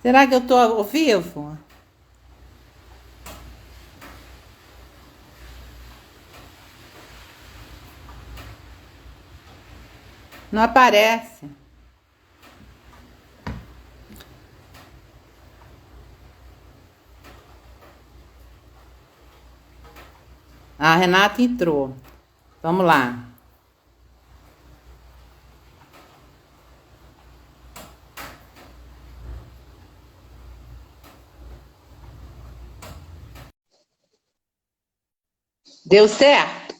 Será que eu estou ao vivo? Não aparece. A Renata entrou. Vamos lá. Deu certo?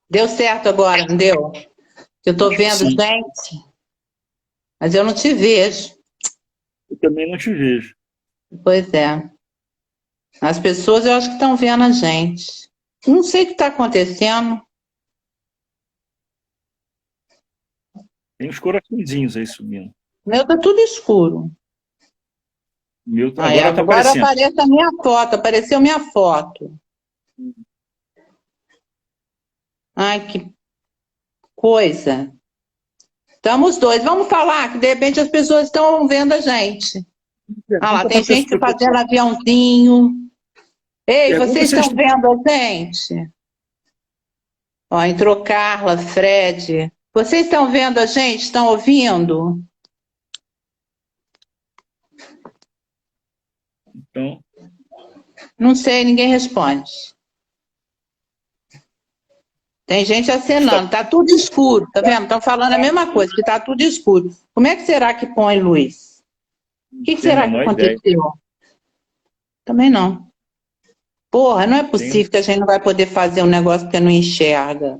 Deu certo agora, não deu? Eu estou vendo, Sim. gente, mas eu não te vejo. Eu também não te vejo. Pois é. As pessoas eu acho que estão vendo a gente. Não sei o que está acontecendo. Tem uns coraçõezinhos aí subindo. O meu está tudo escuro. O meu Aí, agora está agora aparecendo. aparece a minha foto, apareceu minha foto. Ai, que coisa. Estamos dois. Vamos falar, que de repente as pessoas estão vendo a gente. Ah lá, Pergunta tem para gente pessoa. fazendo aviãozinho. Ei, Pergunta vocês se eles estão vendo a gente? Ó, entrou Carla, Fred. Vocês estão vendo a gente? Estão ouvindo? então. Não sei, ninguém responde. Tem gente acenando, tá tudo escuro, tá vendo? Estão falando a mesma coisa, que tá tudo escuro. Como é que será que põe luz? O que Tenho a será que menor ideia. aconteceu? Também não. Porra, não é Tenho- possível que a gente não vai poder fazer um negócio porque não enxerga.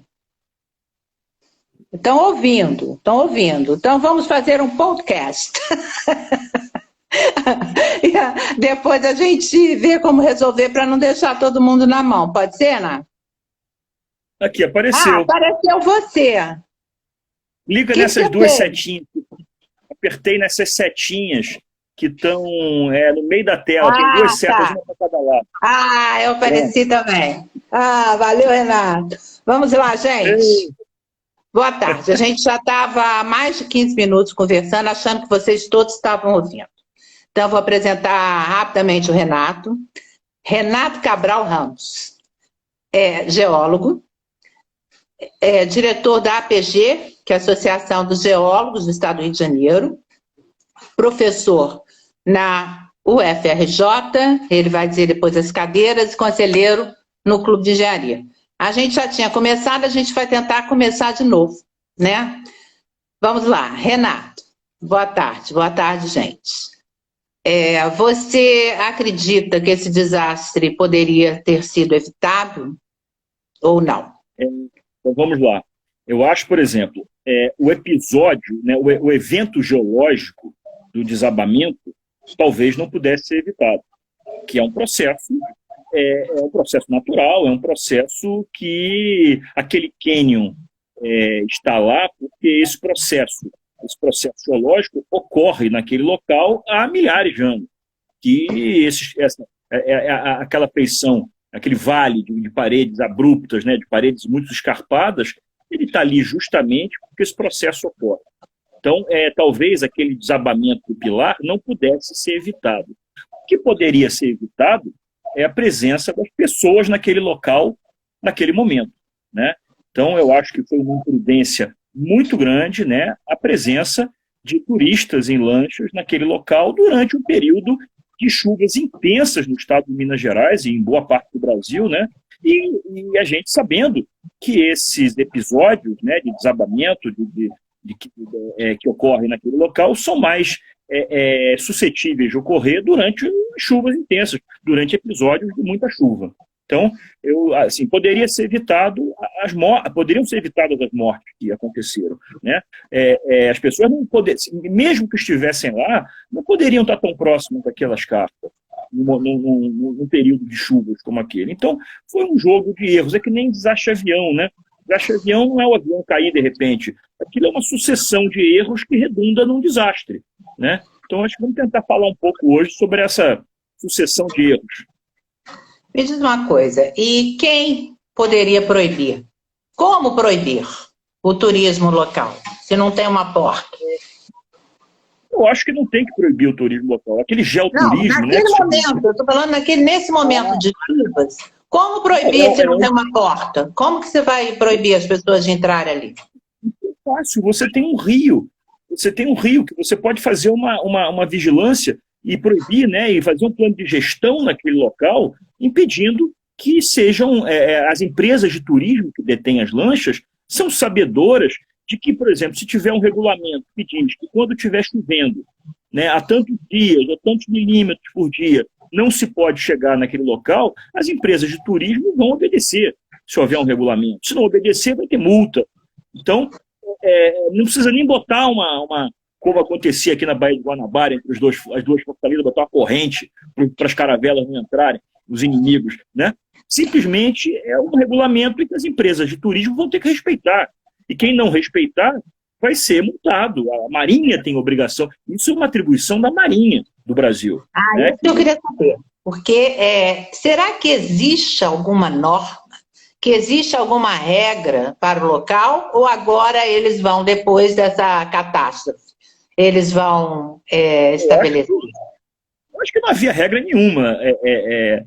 Estão ouvindo, estão ouvindo. Então vamos fazer um podcast. E depois a gente vê como resolver para não deixar todo mundo na mão. Pode ser, Ana? Aqui, Ah, apareceu. apareceu você. Liga Que nessas você duas fez? setinhas. Apertei nessas setinhas que estão no meio da tela. Tem Ah, duas setas, tá. uma para cada lado. Ah, eu Pronto. apareci também. Ah, valeu, Renato. Vamos lá, gente. Ei, Boa tarde. A gente já estava há mais de 15 minutos conversando, achando que vocês todos estavam ouvindo. Então, eu vou apresentar rapidamente o Renato. Renato Cabral Ramos é geólogo, é diretor da APG, que é a Associação dos Geólogos do Estado do Rio de Janeiro, professor na UFRJ, ele vai dizer depois as cadeiras, e conselheiro no Clube de Engenharia. A gente já tinha começado, a gente vai tentar começar de novo, né? Vamos lá, Renato. Boa tarde, gente. Você acredita que esse desastre poderia ter sido evitado ou não? então vamos lá. Eu acho, por exemplo, o episódio, né, o evento geológico do desabamento talvez não pudesse ser evitado, que é um processo natural, é um processo que aquele cânion está lá porque esse processo geológico ocorre naquele local há milhares de anos. Que aquela feição, aquele vale de paredes abruptas, né, de paredes muito escarpadas, ele está ali justamente porque esse processo ocorre. Então, talvez aquele desabamento do pilar não pudesse ser evitado. O que poderia ser evitado é a presença das pessoas naquele local, naquele momento, né? Então, eu acho que foi uma imprudência muito grande, né, a presença de turistas em lanchas naquele local durante um período de chuvas intensas no estado de Minas Gerais e em boa parte do Brasil, né? E a gente sabendo que esses episódios, né, de desabamento que ocorrem naquele local são mais suscetíveis de ocorrer durante chuvas intensas, durante episódios de muita chuva. Então, poderiam ser evitadas as mortes que aconteceram, né? As pessoas não poderiam, mesmo que estivessem lá, não poderiam estar tão próximas daquelas cartas num período de chuvas como aquele. Então, foi um jogo de erros. É que nem desastre avião, né? Desastre avião não é o avião cair de repente. Aquilo é uma sucessão de erros que redunda num desastre, né? Então, acho que vamos tentar falar um pouco hoje sobre essa sucessão de erros. Me diz uma coisa, e quem poderia proibir? Como proibir? o turismo local, se não tem uma porta? Eu acho que não tem que proibir o turismo local. Aquele geoturismo, não, né? naquele momento, eu estou falando nesse momento de chuvas, como proibir se não tem uma porta? Como que você vai proibir as pessoas de entrarem ali? É fácil, você tem um rio. Você tem um rio que você pode fazer uma vigilância e proibir, né? E fazer um plano de gestão naquele local, impedindo que sejam as empresas de turismo que detêm as lanchas são sabedoras de que, por exemplo, se tiver um regulamento que diz que quando estiver chovendo, né, a tantos dias, a tantos milímetros por dia, não se pode chegar naquele local, as empresas de turismo vão obedecer, se houver um regulamento. Se não obedecer, vai ter multa. Então, não precisa nem botar como acontecia aqui na Baía de Guanabara, entre as duas fortalezas, botar uma corrente para as caravelas não entrarem, os inimigos, né? Simplesmente é um regulamento que as empresas de turismo vão ter que respeitar. E quem não respeitar vai ser multado. A Marinha tem obrigação. Isso é uma atribuição da Marinha do Brasil. Né? Isso eu queria saber. Porque será que existe alguma norma, que existe alguma regra para o local, ou agora eles vão, depois dessa catástrofe, eles vão estabelecer? Eu acho que não havia regra nenhuma,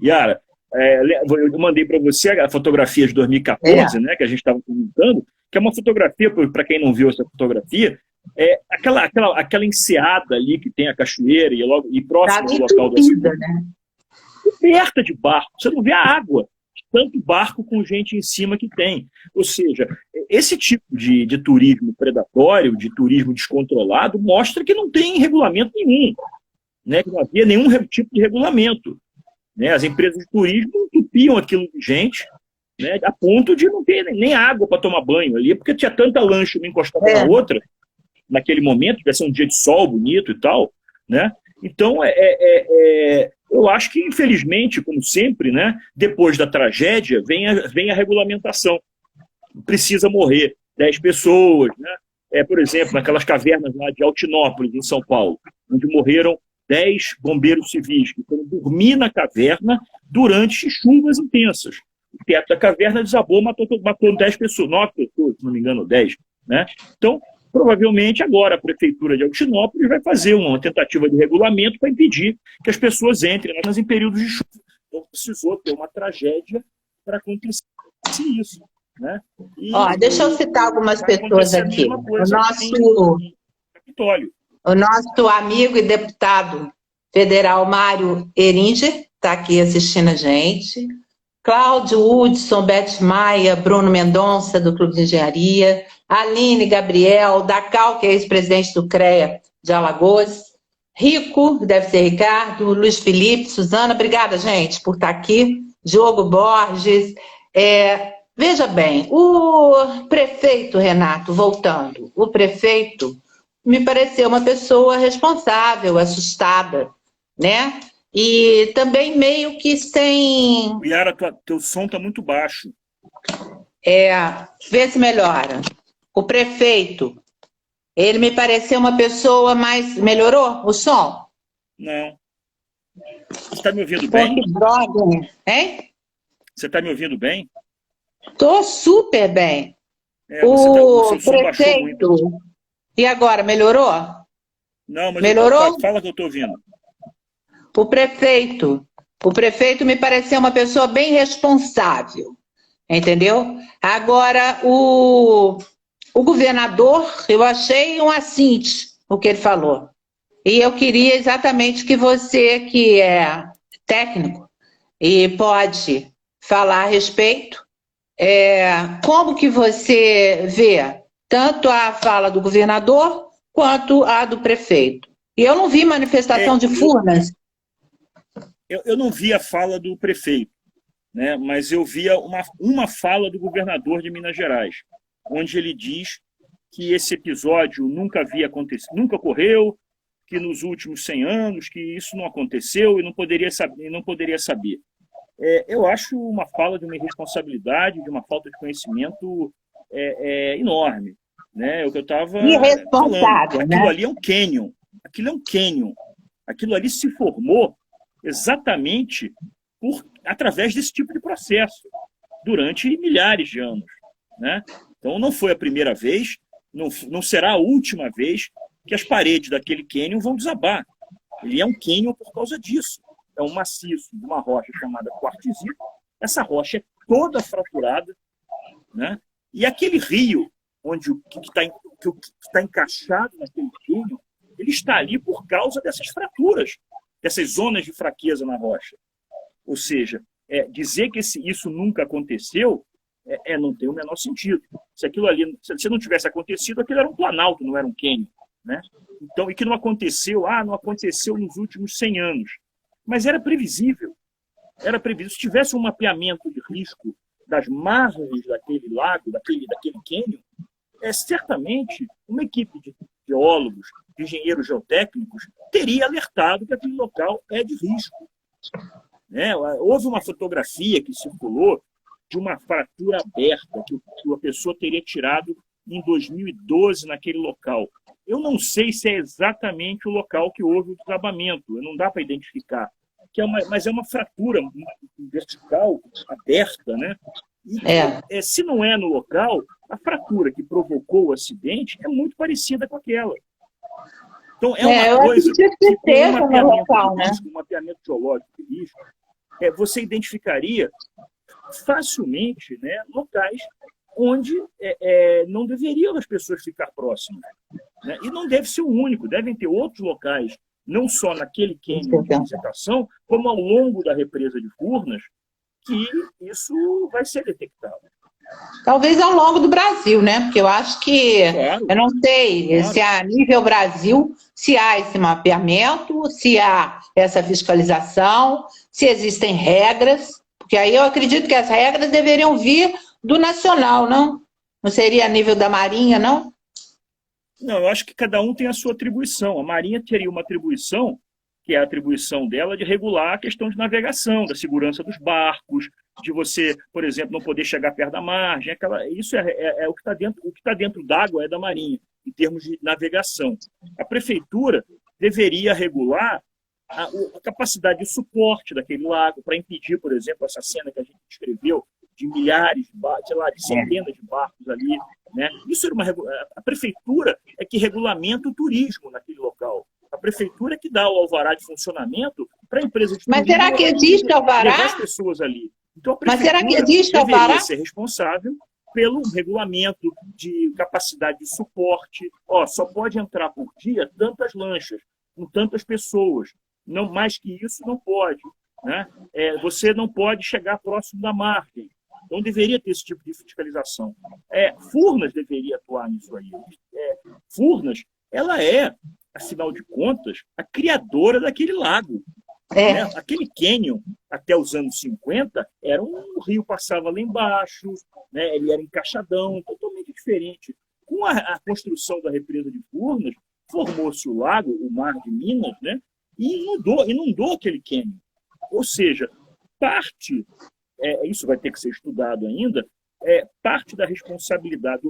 Yara. Eu mandei para você a fotografia de 2014, né, que a gente estava comentando, que é uma fotografia, para quem não viu essa fotografia, aquela enseada ali que tem a cachoeira e próximo do local do acidente, né? Coberta de barco, você não vê a água, tanto barco com gente em cima que tem. Ou seja, esse tipo de turismo predatório, de turismo descontrolado, mostra que não tem regulamento nenhum, né, que não havia nenhum tipo de regulamento. Né? As empresas de turismo entupiam aquilo de gente, né, a ponto de não ter nem água para tomar banho ali, porque tinha tanta lancha uma encostada na outra, naquele momento, devia ser um dia de sol bonito e tal. Né? Então, eu acho que, infelizmente, como sempre, né, depois da tragédia, vem a regulamentação. Precisa morrer 10 pessoas. Né? Por exemplo, naquelas cavernas lá de Altinópolis, em São Paulo, onde morreram 10 bombeiros civis que foram dormir na caverna durante chuvas intensas. O teto da caverna desabou, matou 10 pessoas, 9 pessoas, se não me engano, 10. Né? Então, provavelmente agora a prefeitura de Altinópolis vai fazer uma tentativa de regulamento para impedir que as pessoas entrem em períodos de chuva. Então, precisou ter uma tragédia para acontecer isso. Né? Deixa eu citar algumas pessoas aqui. O nosso amigo e deputado federal Mário Eringer está aqui assistindo a gente. Cláudio Hudson, Beth Maia, Bruno Mendonça, do Clube de Engenharia. Aline Gabriel, Dacal, que é ex-presidente do CREA de Alagoas. Rico, deve ser Ricardo. Luiz Felipe, Suzana. Obrigada, gente, por estar aqui. Diogo Borges. Veja bem, o prefeito, Renato, voltando, o prefeito me pareceu uma pessoa responsável, assustada, né? E também meio que sem... Yara, teu som está muito baixo. Vê se melhora. O prefeito, ele me pareceu uma pessoa mais... Melhorou o som? Não. Você está me ouvindo bem? Que droga, hein? Você está me ouvindo bem? Estou super bem. O prefeito... E agora, melhorou? Não, mas melhorou? Fala que eu estou ouvindo. O prefeito me pareceu uma pessoa bem responsável, entendeu? Agora, o governador, eu achei um assinte o que ele falou. E eu queria exatamente que você, que é técnico e pode falar a respeito, como que você vê tanto a fala do governador quanto a do prefeito. E eu não vi manifestação de Furnas. Eu não vi a fala do prefeito, né? Mas eu via uma fala do governador de Minas Gerais, onde ele diz que esse episódio nunca havia acontecido, nunca ocorreu, que nos últimos 100 anos, que isso não aconteceu e não poderia saber. Eu acho uma fala de uma irresponsabilidade, de uma falta de conhecimento enorme. Né? O que eu estava falando. Aquilo ali é um canyon. Aquilo ali se formou exatamente através desse tipo de processo, durante milhares de anos. Né? Então não foi a primeira vez, não será a última vez que as paredes daquele cânion vão desabar. Ele é um cânion por causa disso. É um maciço de uma rocha chamada quartzito. Essa rocha é toda fraturada, né? E aquele rio onde o que está encaixado naquele cânion, ele está ali por causa dessas fraturas, dessas zonas de fraqueza na rocha. Ou seja, dizer que isso nunca aconteceu não tem o menor sentido. Se aquilo ali, se não tivesse acontecido, aquilo era um planalto, não era um cânion, né? Então, e que não aconteceu, não aconteceu nos últimos 100 anos. Mas era previsível. Era previsível. Se tivesse um mapeamento de risco das margens daquele lago, daquele cânion, certamente uma equipe de geólogos, de engenheiros geotécnicos, teria alertado que aquele local é de risco. Né? Houve uma fotografia que circulou de uma fratura aberta que a pessoa teria tirado em 2012 naquele local. Eu não sei se é exatamente o local que houve o desabamento, não dá para identificar. Mas é uma fratura vertical, aberta, né? E, se não é no local, a fratura que provocou o acidente é muito parecida com aquela. Então, é uma coisa que com um mapeamento de risco, um mapeamento geológico de risco, você identificaria facilmente, né, locais onde não deveriam as pessoas ficar próximas. Né? E não deve ser o único, devem ter outros locais, não só naquele cânion de vegetação, como ao longo da represa de Furnas, que isso vai ser detectado. Talvez ao longo do Brasil, né? Porque eu acho que, eu não sei se a nível Brasil, se há esse mapeamento, se há essa fiscalização, se existem regras, porque aí eu acredito que as regras deveriam vir do nacional, não? Não seria a nível da Marinha, não? Não, eu acho que cada um tem a sua atribuição. A Marinha teria uma atribuição, que é a atribuição dela de regular a questão de navegação, da segurança dos barcos, de você, por exemplo, não poder chegar perto da margem. Isso é o que está dentro. O que está dentro d'água é da Marinha, em termos de navegação. A prefeitura deveria regular a capacidade de suporte daquele lago para impedir, por exemplo, essa cena que a gente descreveu de milhares, de centenas de barcos ali. Né? Isso era a prefeitura é que regulamenta o turismo naquele local. A prefeitura é que dá o alvará de funcionamento para a empresa de turismo. Mas será que existe alvará? Levar as pessoas ali. Então, a Mas será que existe deveria alvará? ser responsável pelo regulamento de capacidade de suporte. Só pode entrar por dia tantas lanchas, com tantas pessoas. Não, mais que isso, não pode. Né? Você não pode chegar próximo da margem. Então, deveria ter esse tipo de fiscalização. Furnas deveria atuar nisso aí. Furnas, ela é, afinal de contas, a criadora daquele lago. Né? Aquele cânion, até os anos 50, era um rio passava lá embaixo, né? Ele era encaixadão, totalmente diferente. Com a construção da represa de Furnas, formou-se o lago, o Mar de Minas, né? E inundou aquele cânion. Ou seja, parte, isso vai ter que ser estudado ainda, parte da responsabilidade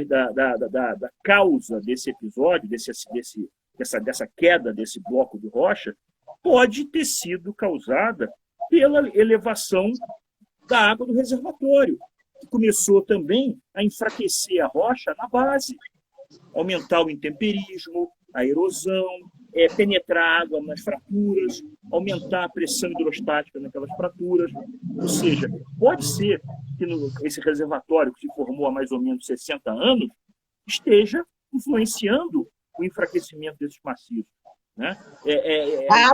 da causa desse episódio, dessa queda desse bloco de rocha, pode ter sido causada pela elevação da água do reservatório, que começou também a enfraquecer a rocha na base, aumentar o intemperismo, a erosão, penetrar água nas fraturas, aumentar a pressão hidrostática naquelas fraturas. Ou seja, pode ser que esse reservatório, que se formou há mais ou menos 60 anos, esteja influenciando o enfraquecimento desses maciços. Né?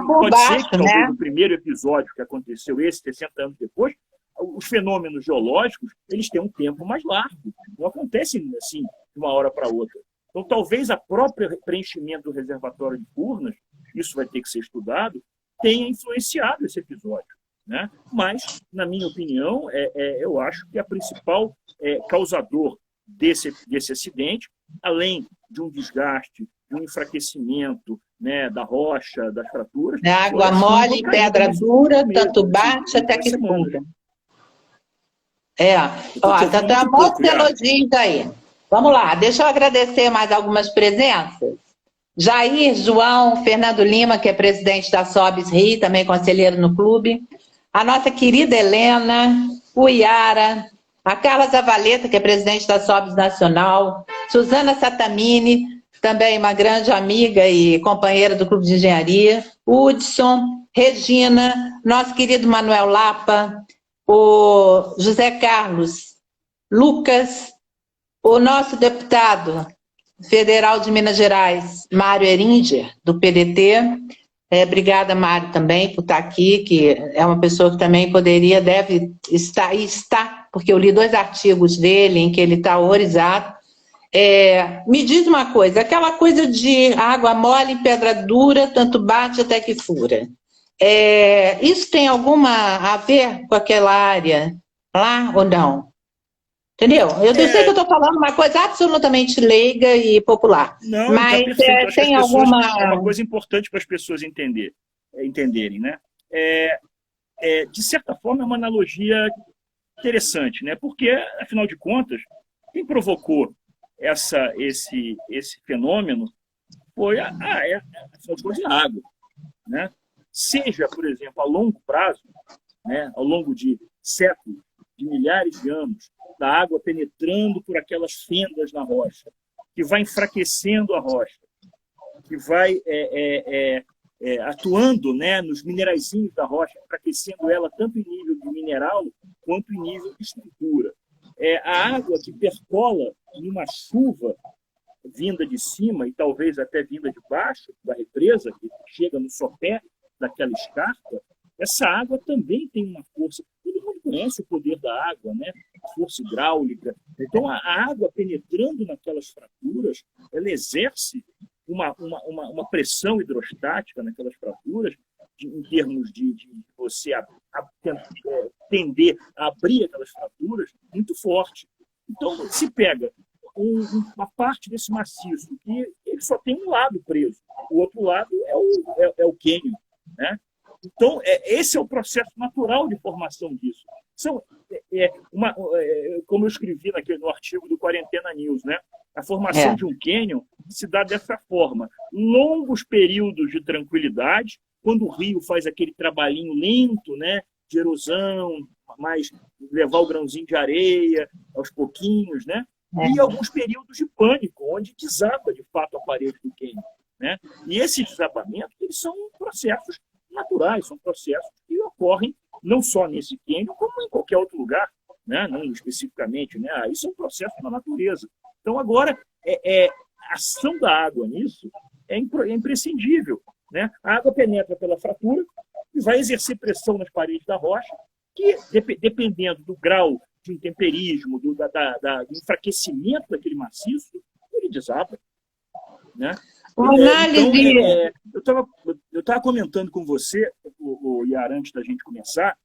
Pode ser que talvez no primeiro episódio que aconteceu, 60 anos depois, os fenômenos geológicos eles têm um tempo mais largo, não acontecem assim de uma hora para outra. Então, talvez a própria preenchimento do reservatório de Furnas, isso vai ter que ser estudado, tenha influenciado esse episódio. Né? Mas, na minha opinião, eu acho que a principal causador desse acidente, além de um desgaste, de um enfraquecimento, né, da rocha, das fraturas. Água mole, pedra dura, tanto bate até que funda. Já tem muitos elogios aí. Vamos lá, deixa eu agradecer mais algumas presenças. Jair, João, Fernando Lima, que é presidente da Sobis Rio, também conselheiro no clube. A nossa querida Helena, o Iara, a Carla Zavaleta, que é presidente da SOBS Nacional, Suzana Satamini, também uma grande amiga e companheira do Clube de Engenharia, Hudson, Regina, nosso querido Manuel Lapa, o José Carlos, Lucas, o nosso deputado federal de Minas Gerais, Mário Eringer, do PDT. Obrigada, Mário, também, por estar aqui, que é uma pessoa que também poderia, deve estar, e está, porque eu li 2 artigos dele em que ele está horrorizado. Me diz uma coisa, aquela coisa de água mole em pedra dura, tanto bate até que fura. Isso tem alguma a ver com aquela área lá ou não? Entendeu? Eu sei que eu estou falando uma coisa absolutamente leiga e popular. Não, mas tá perfeito. tem alguma... É uma coisa importante para as pessoas entenderem, né? De certa forma, é uma analogia interessante, né? Porque, afinal de contas, quem provocou esse fenômeno foi afinal de contas, a água, né? Seja, por exemplo, a longo prazo, né? Ao longo de séculos, de milhares de anos, da água penetrando por aquelas fendas na rocha, que vai enfraquecendo a rocha, que vai atuando, né, nos mineraizinhos da rocha, enfraquecendo ela tanto em nível de mineral quanto em nível de estrutura. A água que percola em uma chuva vinda de cima e talvez até vinda de baixo da represa, que chega no sopé daquela escarpa, essa água também tem uma força. Todo mundo conhece o poder da água, né? Força hidráulica. Então, a água penetrando naquelas fraturas, ela exerce uma pressão hidrostática naquelas fraturas, em termos de você tender a abrir aquelas fraturas, muito forte. Então, se pega uma parte desse maciço, que ele só tem um lado preso, o outro lado é o cânion, né? Então, esse é o processo natural de formação disso. Como eu escrevi no artigo do Quarentena News, né? A formação de um cânion se dá dessa forma. Longos períodos de tranquilidade, quando o rio faz aquele trabalhinho lento, né? De erosão, mas levar o grãozinho de areia aos pouquinhos, né? E alguns períodos de pânico, onde desaba, de fato, a parede do cânion, né? E esses desabamentos, eles são processos naturais, são processos que ocorrem não só nesse cânion, como em qualquer outro lugar, né? Não especificamente, né? Isso é um processo da natureza. Então, agora, a ação da água nisso é imprescindível, né? A água penetra pela fratura e vai exercer pressão nas paredes da rocha, que, dependendo do grau de intemperismo, do enfraquecimento daquele maciço, ele desaba, né? Eu estava comentando com você, o Iara, antes da gente começar,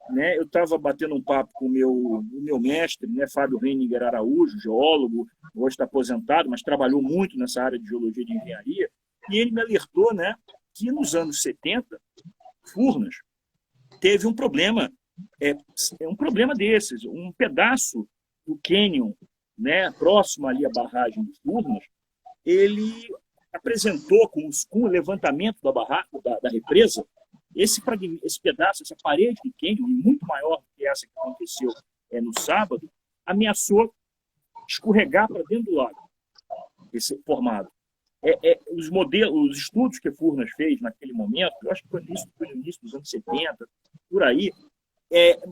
né? Eu estava batendo um papo com o meu mestre, né? Fábio Reininger Araújo, geólogo, hoje está aposentado, mas trabalhou muito nessa área de geologia e de engenharia, e ele me alertou, né, que nos anos 70, Furnas teve um problema, um problema desses, um pedaço do cânion, né, próximo ali à barragem de Furnas, ele apresentou com o levantamento da represa, esse pedaço, essa parede do cânion, muito maior do que essa que aconteceu no sábado, ameaçou escorregar para dentro do lago, esse formado. Os estudos que a Furnas fez naquele momento, eu acho que foi no início dos anos 70, por aí,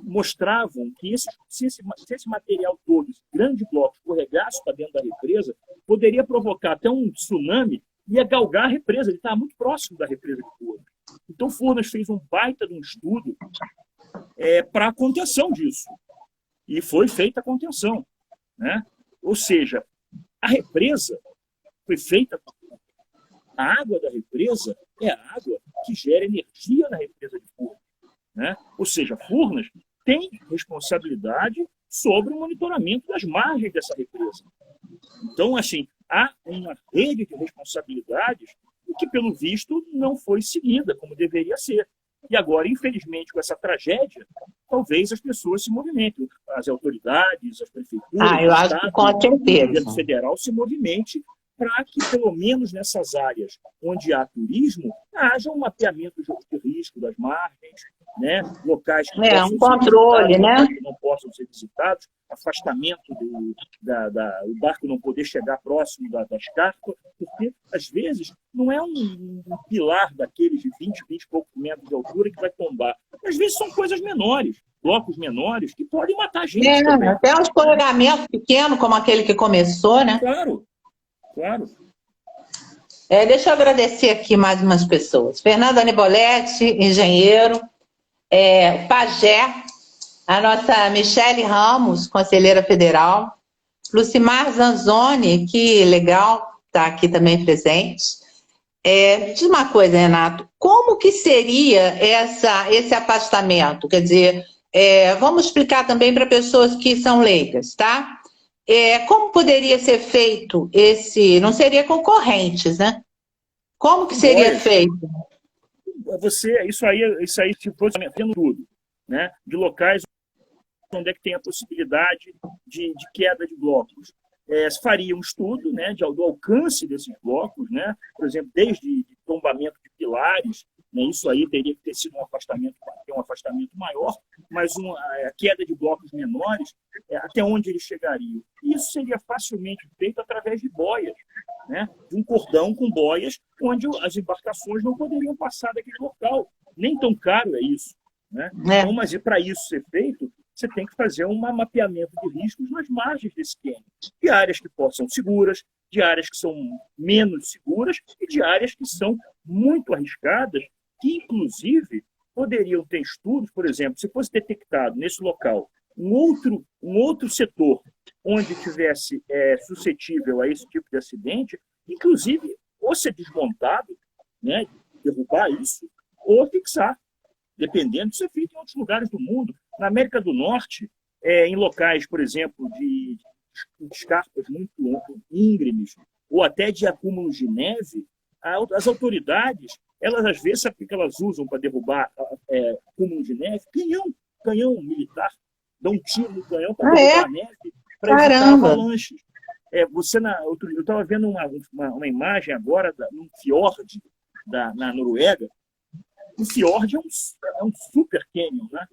mostravam que se esse material todo, esse grande bloco, escorregasse para dentro da represa, poderia provocar até um tsunami e ia galgar a represa. Ele estava muito próximo da represa de Furnas. Então, Furnas fez um baita de um estudo para a contenção disso. E foi feita a contenção, né? Ou seja, a represa foi feita... A água da represa é a água que gera energia na represa de Furnas, né? Ou seja, Furnas tem responsabilidade sobre o monitoramento das margens dessa represa. Então, assim, há uma rede de responsabilidades que, pelo visto, não foi seguida como deveria ser. E agora, infelizmente, com essa tragédia, talvez as pessoas se movimentem. As autoridades, as prefeituras, eu acho que com certeza. O governo federal se movimente para que, pelo menos nessas áreas onde há turismo, haja um mapeamento de risco das margens, né? Locais que Um controle, locais que não possam ser visitados, afastamento o barco não poder chegar próximo das carpas, porque, às vezes, não é um pilar daqueles de 20 e poucos metros de altura que vai tombar. Às vezes são coisas menores, blocos menores, que podem matar a gente também. Até um escorregamento pequeno, como aquele que começou, né? Claro, claro. Deixa eu agradecer aqui mais umas pessoas. Fernando Aniboletti, engenheiro. Pajé, a nossa Michele Ramos, conselheira federal. Lucimar Zanzoni, que legal, está aqui também presente. Diz uma coisa, Renato, como que seria esse afastamento? Quer dizer, vamos explicar também para pessoas que são leigas, tá? Como poderia ser feito esse... Não seria concorrentes, né? Como que seria feito? Isso aí tipo, tendo tudo, né? De locais onde é que tem a possibilidade de queda de blocos. Se faria um estudo, né, do alcance desses blocos, né? Por exemplo, desde tombamento de pilares, né? Isso aí teria que ter sido um afastamento maior, mas a queda de blocos menores, até onde eles chegariam. Isso seria facilmente feito através de boias, né? De um cordão com boias, onde as embarcações não poderiam passar daquele local. Nem tão caro é isso, né? Então, mas para isso ser feito, você tem que fazer um mapeamento de riscos nas margens desse cânion, de áreas que possam ser seguras, de áreas que são menos seguras e de áreas que são muito arriscadas, que, inclusive, poderiam ter estudos, por exemplo, se fosse detectado nesse local um outro setor onde tivesse suscetível a esse tipo de acidente, inclusive, ou ser desmontado, né, derrubar isso, ou fixar, dependendo de ser feito em outros lugares do mundo. Na América do Norte, em locais, por exemplo, de escarpas muito íngremes, ou até de acúmulos de neve, as autoridades, elas às vezes, sabe o que elas usam para derrubar acúmulos de neve? Canhão militar. Dão um tiro no canhão para derrubar a neve, para evitar avalanches. Eu estava vendo uma imagem agora num fiord na Noruega. O fiord é um super cânion, né?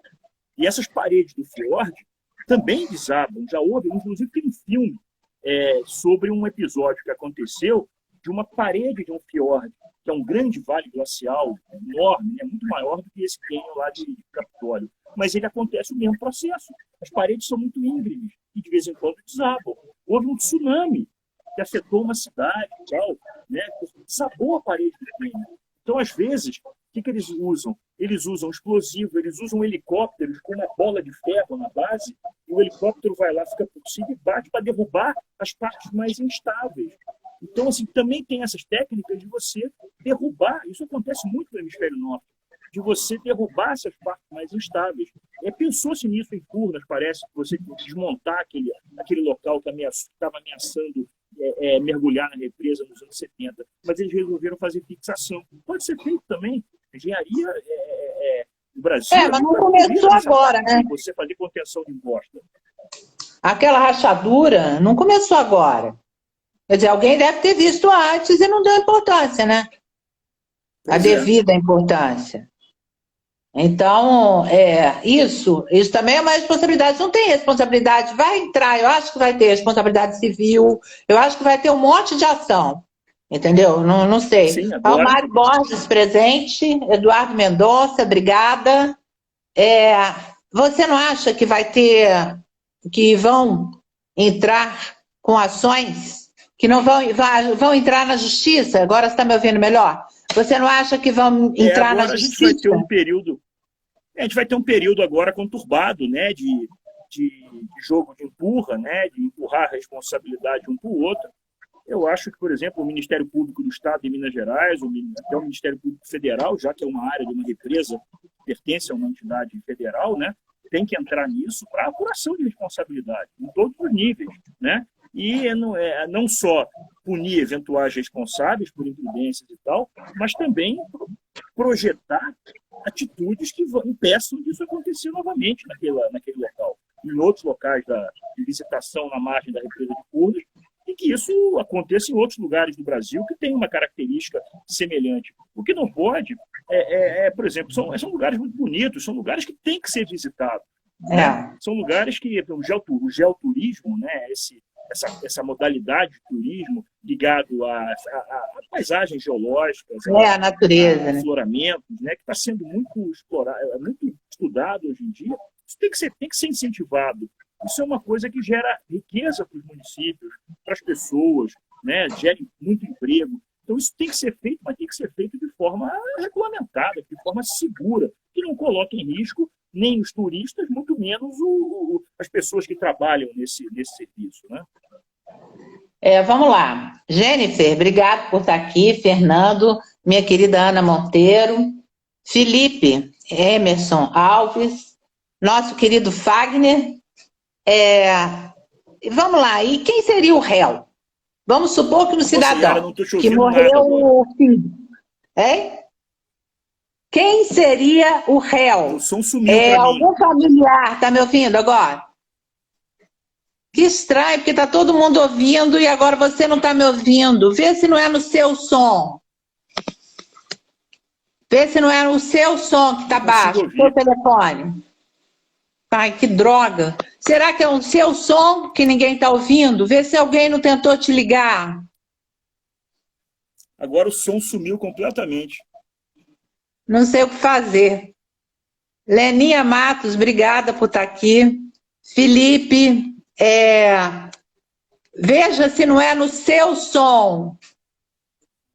E essas paredes do fiord também desabam. Já houve, inclusive, tem um filme sobre um episódio que aconteceu de uma parede de um fiord, que é um grande vale glacial, enorme, muito maior do que esse cânion lá de Capitólio. Mas ele acontece o mesmo processo. As paredes são muito íngremes e, de vez em quando, desabam. Houve um tsunami que afetou uma cidade e tal, né? Desabou a parede do cânion. Então, às vezes, o que eles usam? Eles usam explosivo, eles usam helicópteros com uma bola de ferro na base, e o helicóptero vai lá, fica por cima e bate para derrubar as partes mais instáveis. Então, assim, também tem essas técnicas de você derrubar, isso acontece muito no hemisfério norte, de você derrubar essas partes mais instáveis. Pensou-se nisso em Furnas, parece, que você desmontar aquele local que estava ameaçando mergulhar na represa nos anos 70, mas eles resolveram fazer fixação. Pode ser feito também. Engenharia no Brasil... mas não começou agora, né? Você fazer contenção de encosta. Aquela rachadura não começou agora. Quer dizer, alguém deve ter visto antes e não deu importância, né? A devida importância. Então, isso também é uma responsabilidade. Não tem responsabilidade, vai entrar, eu acho que vai ter responsabilidade civil, eu acho que vai ter um monte de ação, entendeu? Não sei. Sim, agora... Almário Borges presente, Eduardo Mendonça, obrigada. Você não acha que que vão entrar com ações, que não vão entrar na justiça? Agora você está me ouvindo melhor? Você não acha que vão entrar na justiça? A gente vai ter um período agora conturbado, né, de jogo de empurra, né, de empurrar a responsabilidade um para o outro. Eu acho que, por exemplo, o Ministério Público do Estado de Minas Gerais, até o Ministério Público Federal, já que é uma área de uma represa que pertence a uma entidade federal, né, tem que entrar nisso para apuração de responsabilidade, em todos os níveis, né? E não só punir eventuais responsáveis por imprudências e tal, mas também projetar atitudes que impeçam disso acontecer novamente naquele local, em outros locais de visitação na margem da represa de Furnas, e que isso aconteça em outros lugares do Brasil que tem uma característica semelhante. O que não pode por exemplo, são lugares muito bonitos, são lugares que têm que ser visitados. Né? São lugares que o geoturismo, né? Essa modalidade de turismo ligado a paisagens geológicas, a natureza, a afloramentos, né? Que está sendo muito explorado, muito estudado hoje em dia. Isso tem que ser incentivado. Isso é uma coisa que gera riqueza para os municípios, para as pessoas, né? Gera muito emprego. Então, isso tem que ser feito, mas tem que ser feito de forma regulamentada, de forma segura, que não coloque em risco nem os turistas, muito menos as pessoas que trabalham nesse serviço. Né? Vamos lá. Jennifer, obrigado por estar aqui. Fernando, minha querida Ana Monteiro, Felipe, Emerson Alves, nosso querido Fagner. Vamos lá, e quem seria o réu? Vamos supor que um cidadão que morreu o filho. Quem seria o réu? O som sumiu algum familiar, tá me ouvindo agora? Que estranho, porque tá todo mundo ouvindo e agora você não tá me ouvindo. Vê se não é no seu som. Vê se não é no seu som que tá baixo, no seu telefone. Ai, que droga. Será que é o seu som que ninguém tá ouvindo? Vê se alguém não tentou te ligar. Agora o som sumiu completamente. Não sei o que fazer. Leninha Matos, obrigada por estar aqui. Felipe, veja se não é no seu som.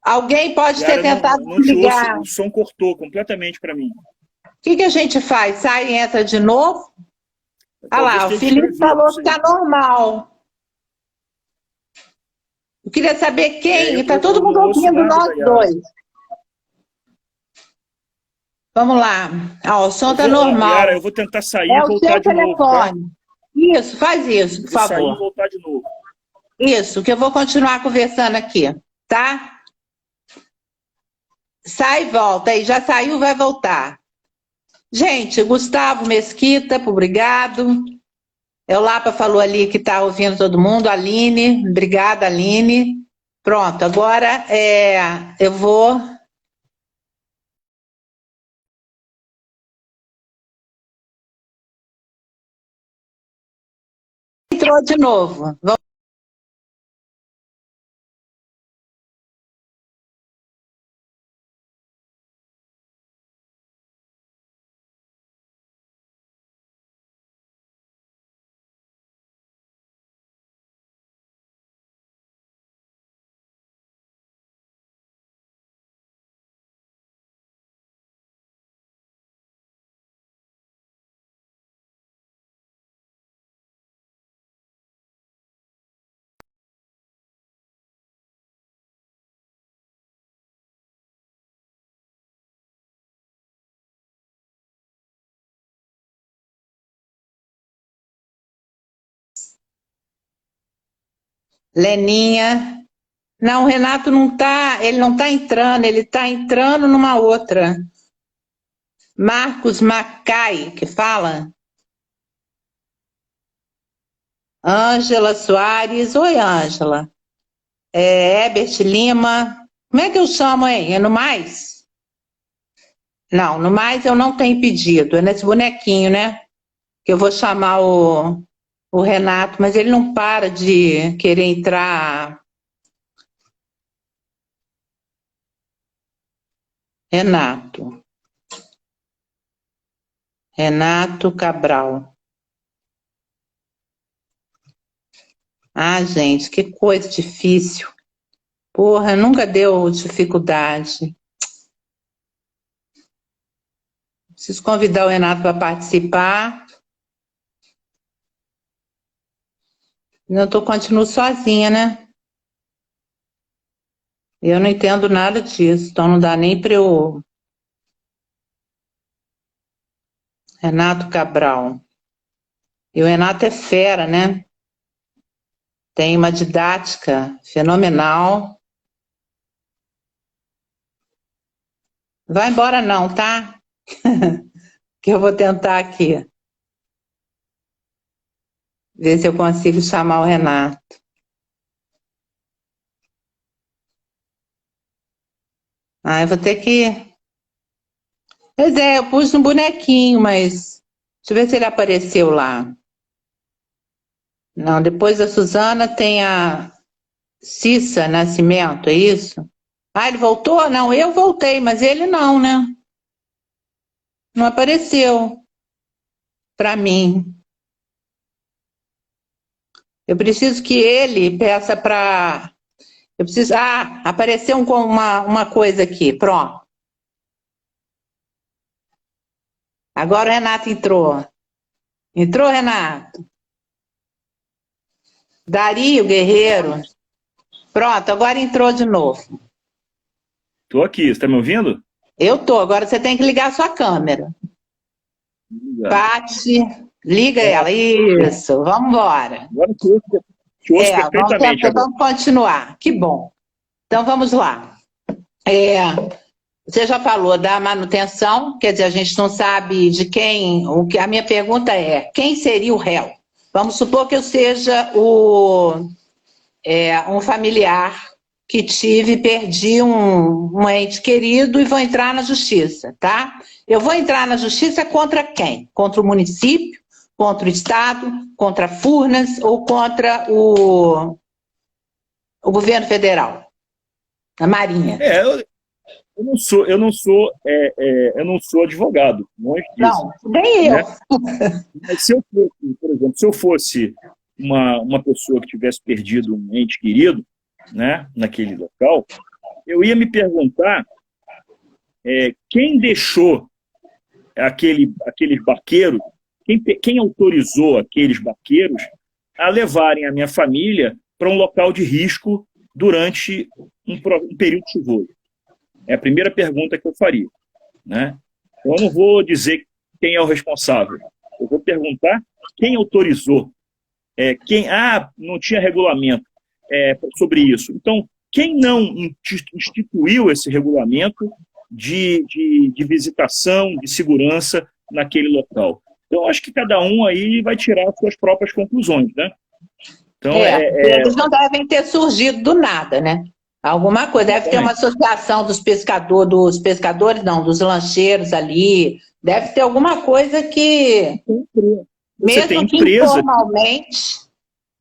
Alguém pode ter tentado não ligar. O som cortou completamente para mim. O que a gente faz? Sai e entra de novo? Olha lá, o Felipe falou que está normal. Eu queria saber quem. Está todo mundo ouvindo nós dois. Vamos lá. O som está normal. Yara, eu vou tentar sair e voltar de novo. Tá? Isso, faz isso, por favor. Sair e voltar de novo. Isso, que eu vou continuar conversando aqui, tá? Sai e volta. Aí, já saiu, vai voltar. Gente, Gustavo Mesquita, obrigado. O Lapa falou ali que está ouvindo todo mundo. Aline, obrigada, Aline. Pronto, agora eu vou... Entrou de novo. Leninha. Não, o Renato não está, ele não está entrando, ele está entrando numa outra. Marcos Macai, que fala. Ângela Soares. Oi, Ângela. Herbert Lima. Como é que eu chamo, hein? É no mais? Não, no mais eu não tenho pedido. É nesse bonequinho, né? Que eu vou chamar o Renato, mas ele não para de querer entrar. Renato Cabral. Gente, que coisa difícil. Porra, nunca deu dificuldade. Preciso convidar o Renato para participar. Continuo sozinha, né? Eu não entendo nada disso, então não dá nem para eu... Renato Cabral. E o Renato é fera, né? Tem uma didática fenomenal. Vai embora não, tá? Que eu vou tentar aqui. Ver se eu consigo chamar o Renato. Ah, eu vou ter que... Pois é, eu pus no bonequinho, mas... Deixa eu ver se ele apareceu lá. Não, depois da Suzana tem a Cissa Nascimento, é isso? Ah, ele voltou? Não, eu voltei, mas ele não, né? Não apareceu para mim. Eu preciso que ele peça para... Eu preciso... Ah, apareceu uma coisa aqui, pronto. Agora o Renato entrou. Entrou, Renato? Dario Guerreiro. Pronto, agora entrou de novo. Estou aqui, você está me ouvindo? Eu tô, agora você tem que ligar a sua câmera. Pati, liga ela. Isso, vamos embora. Agora te ouço perfeitamente. Vamos continuar. Que bom. Então vamos lá. Você já falou da manutenção, quer dizer, a gente não sabe de quem. A minha pergunta é: quem seria o réu? Vamos supor que eu seja um familiar que perdi um ente querido e vou entrar na justiça, tá? Eu vou entrar na justiça contra quem? Contra o município, contra o Estado, contra a Furnas ou contra o governo federal? A Marinha. Eu não sou advogado, longe disso. Não, nem eu. Né? Mas se eu fosse, por exemplo, se eu fosse uma pessoa que tivesse perdido um ente querido, né, naquele local, eu ia me perguntar quem deixou aqueles barqueiros, quem autorizou aqueles barqueiros a levarem a minha família para um local de risco durante um período chuvoso. É a primeira pergunta que eu faria. Né? Eu não vou dizer quem é o responsável. Eu vou perguntar quem autorizou. Não tinha regulamento sobre isso. Então, quem não instituiu esse regulamento de visitação, de segurança naquele local? Então, acho que cada um aí vai tirar as suas próprias conclusões, né? Então, eles não devem ter surgido do nada, né? Alguma coisa, deve ter uma associação dos pescadores, não, dos lancheiros ali, deve ter alguma coisa que, mesmo que informalmente,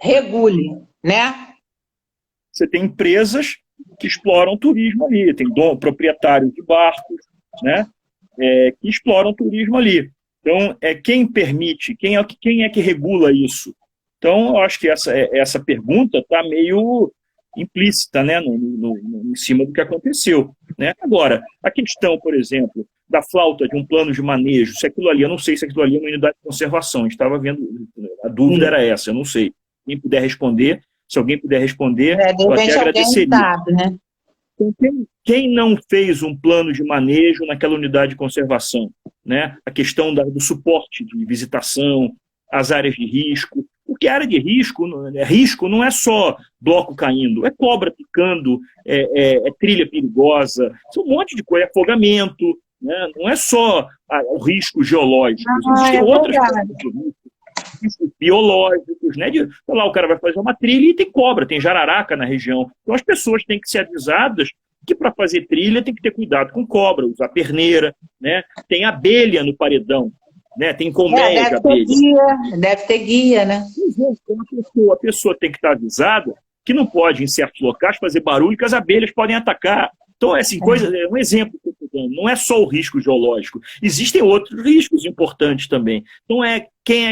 regule, né? Você tem empresas que exploram turismo ali, tem proprietários de barcos, né, que exploram turismo ali. Então, quem permite, quem é que regula isso? Então, eu acho que essa pergunta está meio implícita, né, em cima do que aconteceu. Né? Agora, a questão, por exemplo, da flauta de um plano de manejo, se aquilo ali, eu não sei se aquilo ali é uma unidade de conservação, a gente estava vendo, a dúvida era essa, eu não sei. Quem puder responder, se alguém puder responder, eu até agradeceria. Sabe, né? Então, quem não fez um plano de manejo naquela unidade de conservação? Né? A questão do suporte de visitação, as áreas de risco, porque a área de risco não é só bloco caindo, é cobra picando, trilha perigosa, são um monte de coisa, afogamento, né? Não é só o risco geológico, existem outras coisas de riscos biológicos, né? Lá o cara vai fazer uma trilha e tem cobra, tem jararaca na região. Então as pessoas têm que ser avisadas que para fazer trilha tem que ter cuidado com cobra, usar perneira, né? Tem abelha no paredão. Né? Tem colmeia de abelha. Deve ter guia, né? A pessoa tem que estar avisada que não pode, em certos locais, fazer barulho que as abelhas podem atacar. Então, assim, um exemplo que eu estou dando, não é só o risco geológico, existem outros riscos importantes também. Então, quem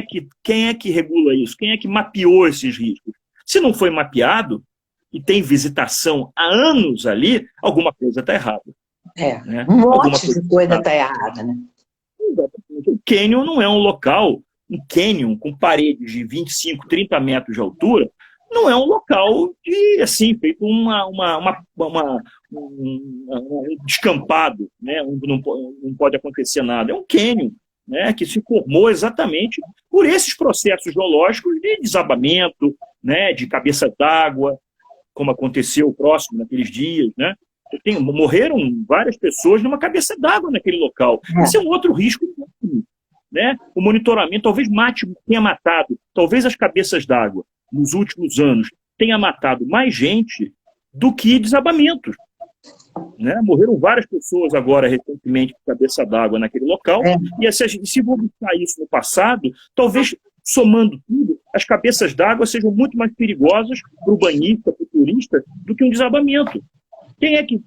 é que regula isso? Quem é que mapeou esses riscos? Se não foi mapeado e tem visitação há anos ali, alguma coisa está errada. Né? Um monte de coisa está errada, né? O cânion não é um local, um cânion com paredes de 25, 30 metros de altura, não é um local de, assim, feito um descampado, né, onde não pode acontecer nada. É um cânion, né, que se formou exatamente por esses processos geológicos de desabamento, né, de cabeça d'água, como aconteceu próximo naqueles dias, né? Morreram várias pessoas numa cabeça d'água naquele local. Esse é um outro risco. Né? O monitoramento talvez tenha matado, talvez as cabeças d'água, nos últimos anos, tenha matado mais gente do que desabamentos. né? Morreram várias pessoas agora, recentemente, de cabeça d'água naquele local. E se vou buscar isso no passado, talvez, somando tudo, as cabeças d'água sejam muito mais perigosas para o banhista, para o turista, do que um desabamento. Quem é que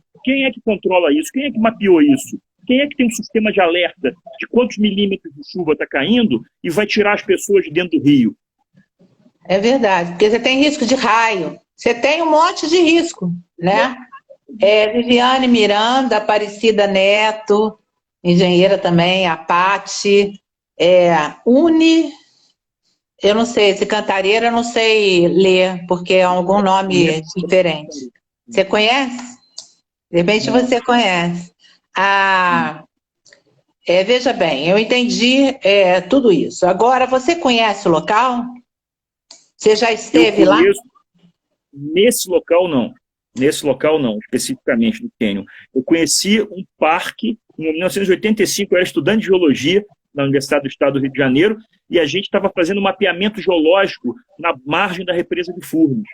controla isso? Quem é que mapeou isso? Quem é que tem um sistema de alerta de quantos milímetros de chuva está caindo e vai tirar as pessoas de dentro do rio? É verdade, porque você tem risco de raio, você tem um monte de risco, né? Viviane Miranda, Aparecida Neto, engenheira também, a Pati, eu não sei, esse Cantareira eu não sei ler, porque é algum nome diferente. Você conhece? De repente você conhece. Veja bem, eu entendi tudo isso. Agora, você conhece o local? Você já esteve lá? Nesse local, não. Nesse local, não, especificamente no Canyon. Eu conheci um parque, em 1985, eu era estudante de geologia na Universidade do Estado do Rio de Janeiro, e a gente estava fazendo um mapeamento geológico na margem da represa de Furnas.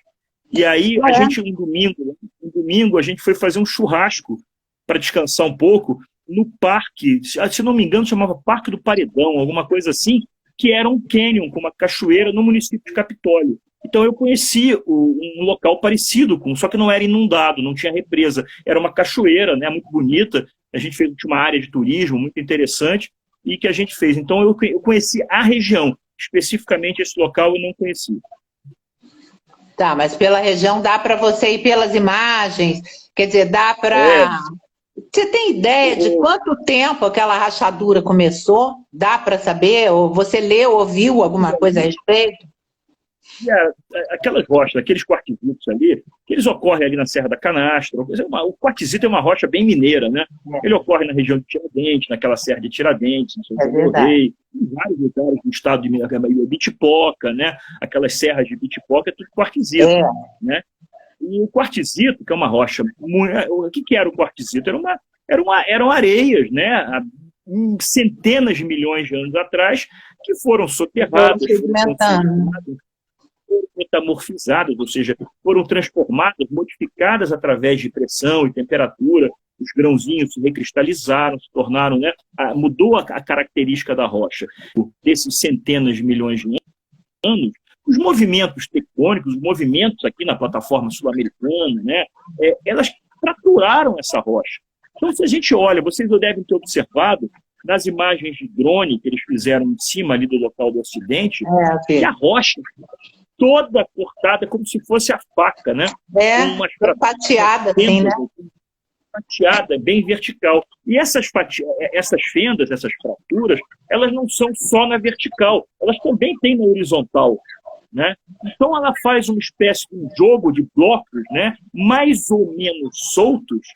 E aí, um domingo, a gente foi fazer um churrasco para descansar um pouco no parque, se não me engano, chamava Parque do Paredão, alguma coisa assim, que era um canyon com uma cachoeira no município de Capitólio. Então eu conheci um local parecido, só que não era inundado, não tinha represa. Era uma cachoeira, né, muito bonita. A gente fez uma área de turismo muito interessante e que a gente fez. Então eu conheci a região, especificamente esse local eu não conheci. Tá, mas pela região dá para você ir pelas imagens, quer dizer, dá para... Você tem ideia de quanto tempo aquela rachadura começou? Dá para saber? Ou você leu, ouviu alguma coisa a respeito? Aquelas rochas, aqueles quartzitos ali, que eles ocorrem ali na Serra da Canastra. O quartzito é uma rocha bem mineira, né? Ele ocorre na região de Tiradentes, naquela Serra de Tiradentes, em vários lugares do estado de Minas Gerais, Bitipoca, né? Aquelas serras de Bitipoca, é tudo quartzito, né? E o quartzito, que é uma rocha... O que era o quartzito? Eram areias, né? Há centenas de milhões de anos atrás, que foram soterradas, foram metamorfizadas, ou seja, foram transformadas, modificadas através de pressão e temperatura, os grãozinhos se recristalizaram, se tornaram, né? Mudou a característica da rocha. Desses centenas de milhões de anos, os movimentos tectônicos, os movimentos aqui na plataforma sul-americana, né, elas fraturaram essa rocha. Então, se a gente olha, vocês devem ter observado nas imagens de drone que eles fizeram em cima ali do local do acidente, que a rocha toda cortada como se fosse a faca, né? Fatiada, assim, né? Fatiada, bem vertical. E essas fendas, essas fraturas, elas não são só na vertical, elas também têm na horizontal, né? Então ela faz uma espécie de um jogo de blocos, né? Mais ou menos soltos,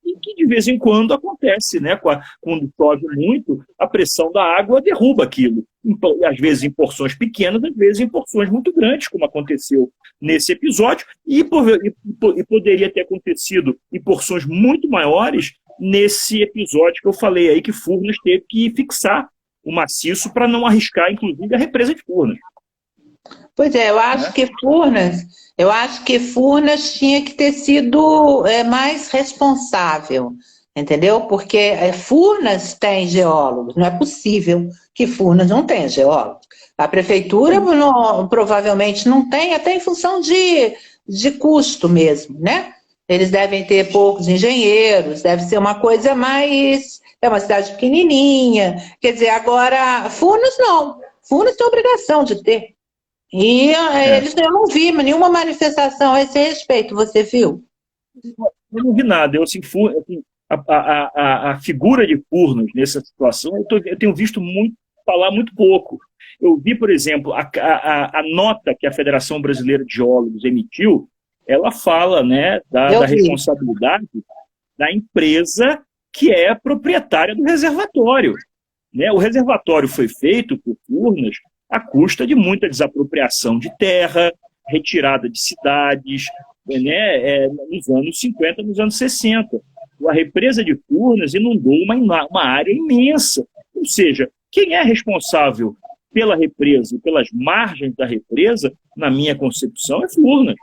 e que de vez em quando acontece, né? Quando chove muito, a pressão da água derruba aquilo. Às vezes em porções pequenas, às vezes em porções muito grandes, como aconteceu nesse episódio, e poderia ter acontecido em porções muito maiores nesse episódio que eu falei aí, que Furnas teve que fixar o maciço para não arriscar, inclusive, a represa de Furnas. Pois é, eu acho que Furnas tinha que ter sido mais responsável, entendeu? Porque Furnas tem geólogos, não é possível que Furnas não tenha geólogos. A prefeitura provavelmente não tem, até em função de custo mesmo, né? Eles devem ter poucos engenheiros, deve ser uma coisa mais... É uma cidade pequenininha, quer dizer, agora Furnas não. Furnas tem obrigação de ter. E eu não vi nenhuma manifestação a esse respeito, você viu? Eu não vi nada. A figura de Furnas nessa situação, eu tenho visto falar muito pouco. Eu vi, por exemplo, a nota que a Federação Brasileira de Geólogos emitiu, ela fala, né, da responsabilidade da empresa que é proprietária do reservatório, né? O reservatório foi feito por Furnas à custa de muita desapropriação de terra, retirada de cidades, né, nos anos 50, nos anos 60. A represa de Furnas inundou uma área imensa. Ou seja, quem é responsável pela represa e pelas margens da represa, na minha concepção, é Furnas.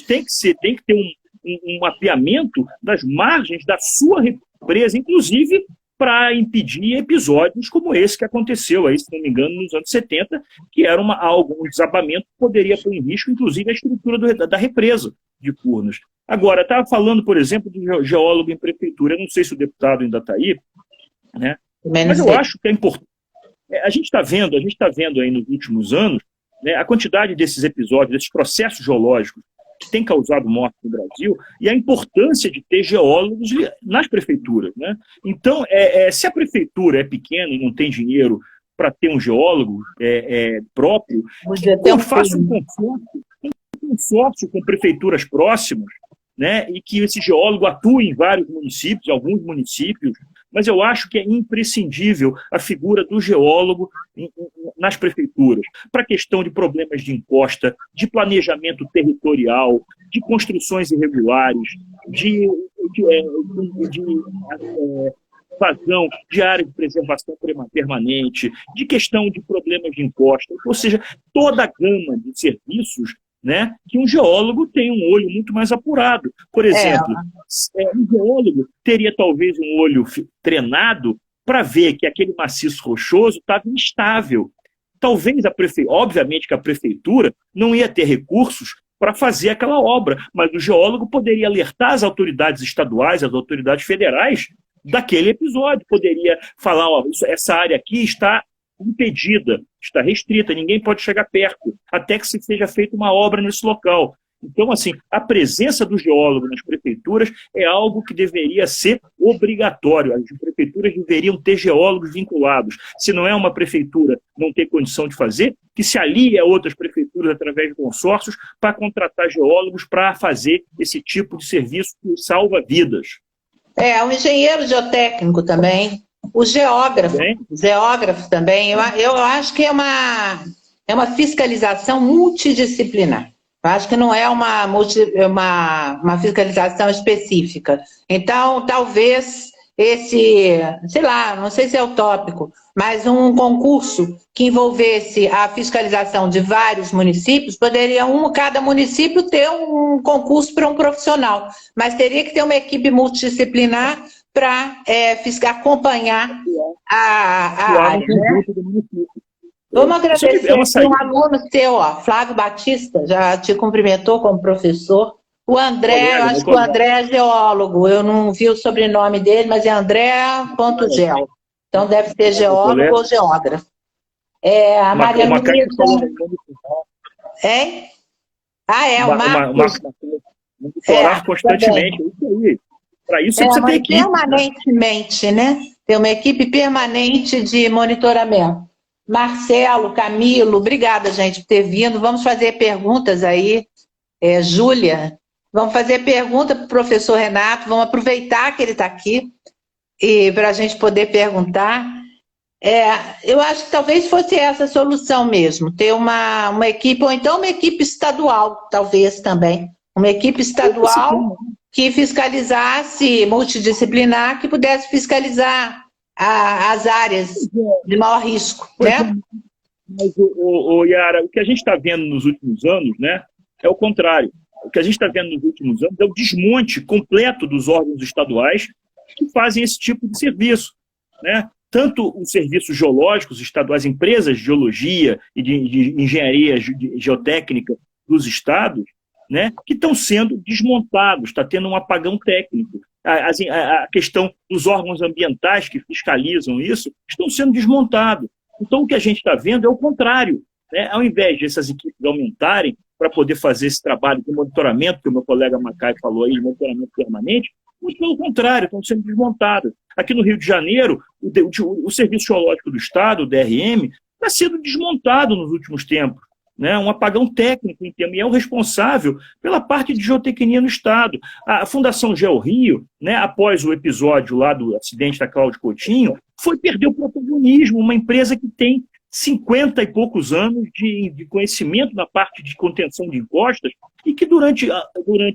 Tem que ter um mapeamento das margens da sua represa, inclusive para impedir episódios como esse que aconteceu, aí, se não me engano, nos anos 70, que era um desabamento que poderia pôr em risco, inclusive, a estrutura da represa de Furnas. Agora, estava falando, por exemplo, do geólogo em prefeitura. Eu não sei se o deputado ainda está aí, né? Mas eu acho que é importante. A gente está vendo aí nos últimos anos, né, a quantidade desses episódios, desses processos geológicos que têm causado morte no Brasil e a importância de ter geólogos nas prefeituras, né? Então, se a prefeitura é pequena e não tem dinheiro para ter um geólogo próprio, que faça um consórcio com prefeituras próximas, né, e que esse geólogo atue em vários municípios, alguns municípios, mas eu acho que é imprescindível a figura do geólogo nas prefeituras, para a questão de problemas de encosta, de planejamento territorial, de construções irregulares, de vazão de área de preservação permanente, de questão de problemas de encosta, ou seja, toda a gama de serviços, né, que um geólogo tem um olho muito mais apurado. Por exemplo, um geólogo teria talvez um olho treinado para ver que aquele maciço rochoso estava instável. Talvez obviamente que a prefeitura não ia ter recursos para fazer aquela obra, mas o geólogo poderia alertar as autoridades estaduais, as autoridades federais daquele episódio, poderia falar, essa área aqui está impedida, está restrita, ninguém pode chegar perto, até que se seja feita uma obra nesse local. Então, assim, a presença do geólogo nas prefeituras é algo que deveria ser obrigatório. As prefeituras deveriam ter geólogos vinculados. Se não é uma prefeitura não ter condição de fazer, que se alie a outras prefeituras através de consórcios para contratar geólogos para fazer esse tipo de serviço que salva vidas. O engenheiro geotécnico também, o geógrafo também, eu acho que é uma fiscalização multidisciplinar. Eu acho que não é uma fiscalização específica. Então, talvez sei lá, não sei se é utópico, mas um concurso que envolvesse a fiscalização de vários municípios, poderia cada município ter um concurso para um profissional, mas teria que ter uma equipe multidisciplinar para acompanhar a área, né? Vamos agradecer um aluno seu, Flávio Batista, já te cumprimentou como professor. O André, eu acho que o André é geólogo, eu não vi o sobrenome dele, mas é André.gel. Então deve ser geólogo ou geógrafo. A Maria Luísa. O Marcos. Monitorar constantemente. Para isso você precisa ter equipe. Permanentemente, né? Tem uma equipe permanente de monitoramento. Marcelo, Camilo, obrigada, gente, por ter vindo. Vamos fazer perguntas aí. Júlia, vamos fazer pergunta para o professor Renato. Vamos aproveitar que ele está aqui para a gente poder perguntar. Eu acho que talvez fosse essa a solução mesmo, ter uma equipe, ou então uma equipe estadual, talvez também. Uma equipe estadual que fiscalizasse, multidisciplinar, que pudesse fiscalizar as áreas de maior risco, né? Mas, Yara, o que a gente está vendo nos últimos anos, né, é o contrário. O que a gente está vendo nos últimos anos é o desmonte completo dos órgãos estaduais que fazem esse tipo de serviço, né? Tanto os serviços geológicos estaduais, empresas de geologia e de engenharia geotécnica dos estados, né, que estão sendo desmontados, está tendo um apagão técnico. A questão dos órgãos ambientais que fiscalizam isso estão sendo desmontados. Então, o que a gente está vendo é o contrário, né? Ao invés de essas equipes aumentarem para poder fazer esse trabalho de monitoramento, que o meu colega Macai falou aí, de monitoramento permanente, muito pelo contrário, estão sendo desmontadas. Aqui no Rio de Janeiro, o Serviço Geológico do Estado, o DRM, está sendo desmontado nos últimos tempos. Né, um apagão técnico, e é o responsável pela parte de geotecnia no Estado. A Fundação GeoRio, né, após o episódio lá do acidente da Cláudia Coutinho, foi perder o protagonismo, uma empresa que tem 50 e poucos anos de conhecimento na parte de contenção de encostas e que durante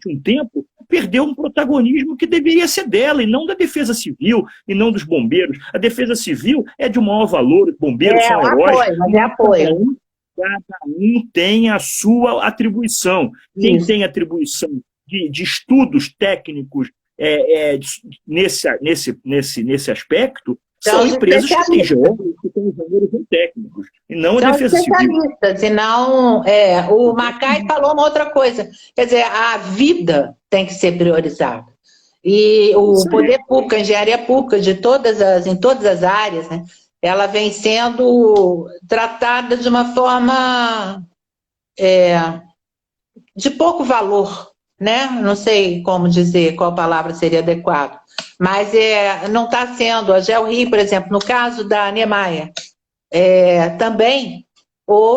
um tempo perdeu um protagonismo que deveria ser dela e não da Defesa Civil e não dos bombeiros. A Defesa Civil é de maior valor, os bombeiros são heróis. Apoio. Cada um tem a sua atribuição. Quem Isso. tem atribuição de estudos técnicos nesse aspecto São são os empresas que têm especialistas. geólogos, que têm engenheiros e técnicos, e não a São defesa civil. especialistas, e não... o Macai falou uma outra coisa. Quer dizer, a vida tem que ser priorizada. E o Isso aí. poder público, a engenharia pública em todas as áreas, né, ela vem sendo tratada de uma forma de pouco valor, né? Não sei como dizer, qual palavra seria adequada, mas não está sendo. A GeoRio, por exemplo, no caso da Niemeyer, também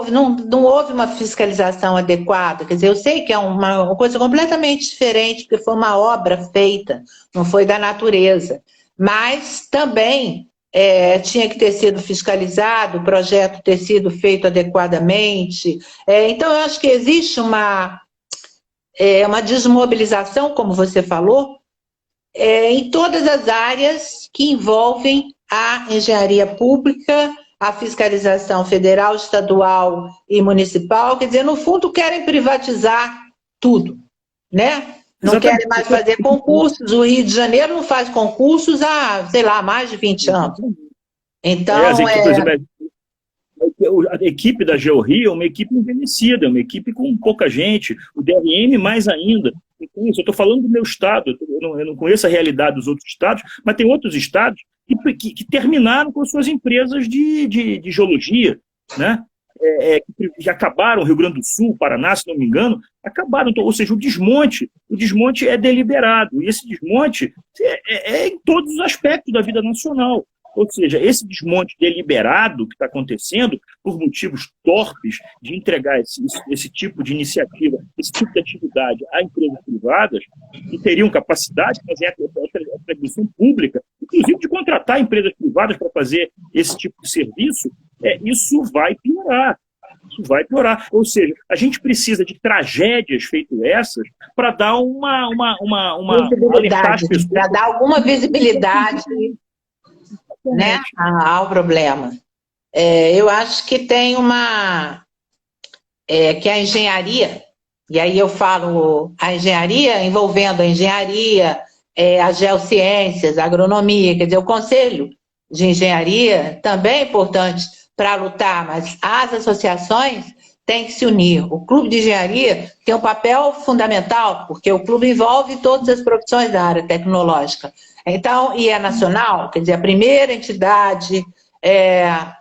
não houve uma fiscalização adequada. Quer dizer, eu sei que é uma coisa completamente diferente, porque foi uma obra feita, não foi da natureza, mas também tinha que ter sido fiscalizado, o projeto ter sido feito adequadamente. Então, eu acho que existe uma desmobilização, como você falou, em todas as áreas que envolvem a engenharia pública, a fiscalização federal, estadual e municipal. Quer dizer, no fundo, querem privatizar tudo, né? Não querem mais fazer concursos. O Rio de Janeiro não faz concursos há, sei lá, mais de 20 anos. Então, a equipe da GeoRio é uma equipe envelhecida, é uma equipe com pouca gente, o DRM mais ainda. Então, eu estou falando do meu estado, eu não conheço a realidade dos outros estados, mas tem outros estados que terminaram com suas empresas de geologia, né? Que acabaram, Rio Grande do Sul, Paraná, se não me engano, acabaram. Ou seja, o desmonte é deliberado, e esse desmonte é em todos os aspectos da vida nacional. Ou seja, esse desmonte deliberado que está acontecendo por motivos torpes de entregar esse tipo de iniciativa, esse tipo de atividade a empresas privadas que teriam capacidade de fazer a transmissão pública, inclusive de contratar empresas privadas para fazer esse tipo de serviço, isso vai piorar. Isso vai piorar. Ou seja, a gente precisa de tragédias feitas essas para dar uma alertar as pessoas. Para dar alguma visibilidade, né, ao problema. Eu acho que tem que a engenharia, e aí eu falo a engenharia envolvendo a engenharia, as geociências, a agronomia, quer dizer, o Conselho de Engenharia também é importante para lutar, mas as associações têm que se unir. O Clube de Engenharia tem um papel fundamental, porque o clube envolve todas as profissões da área tecnológica. Então, e é nacional, quer dizer, a primeira entidade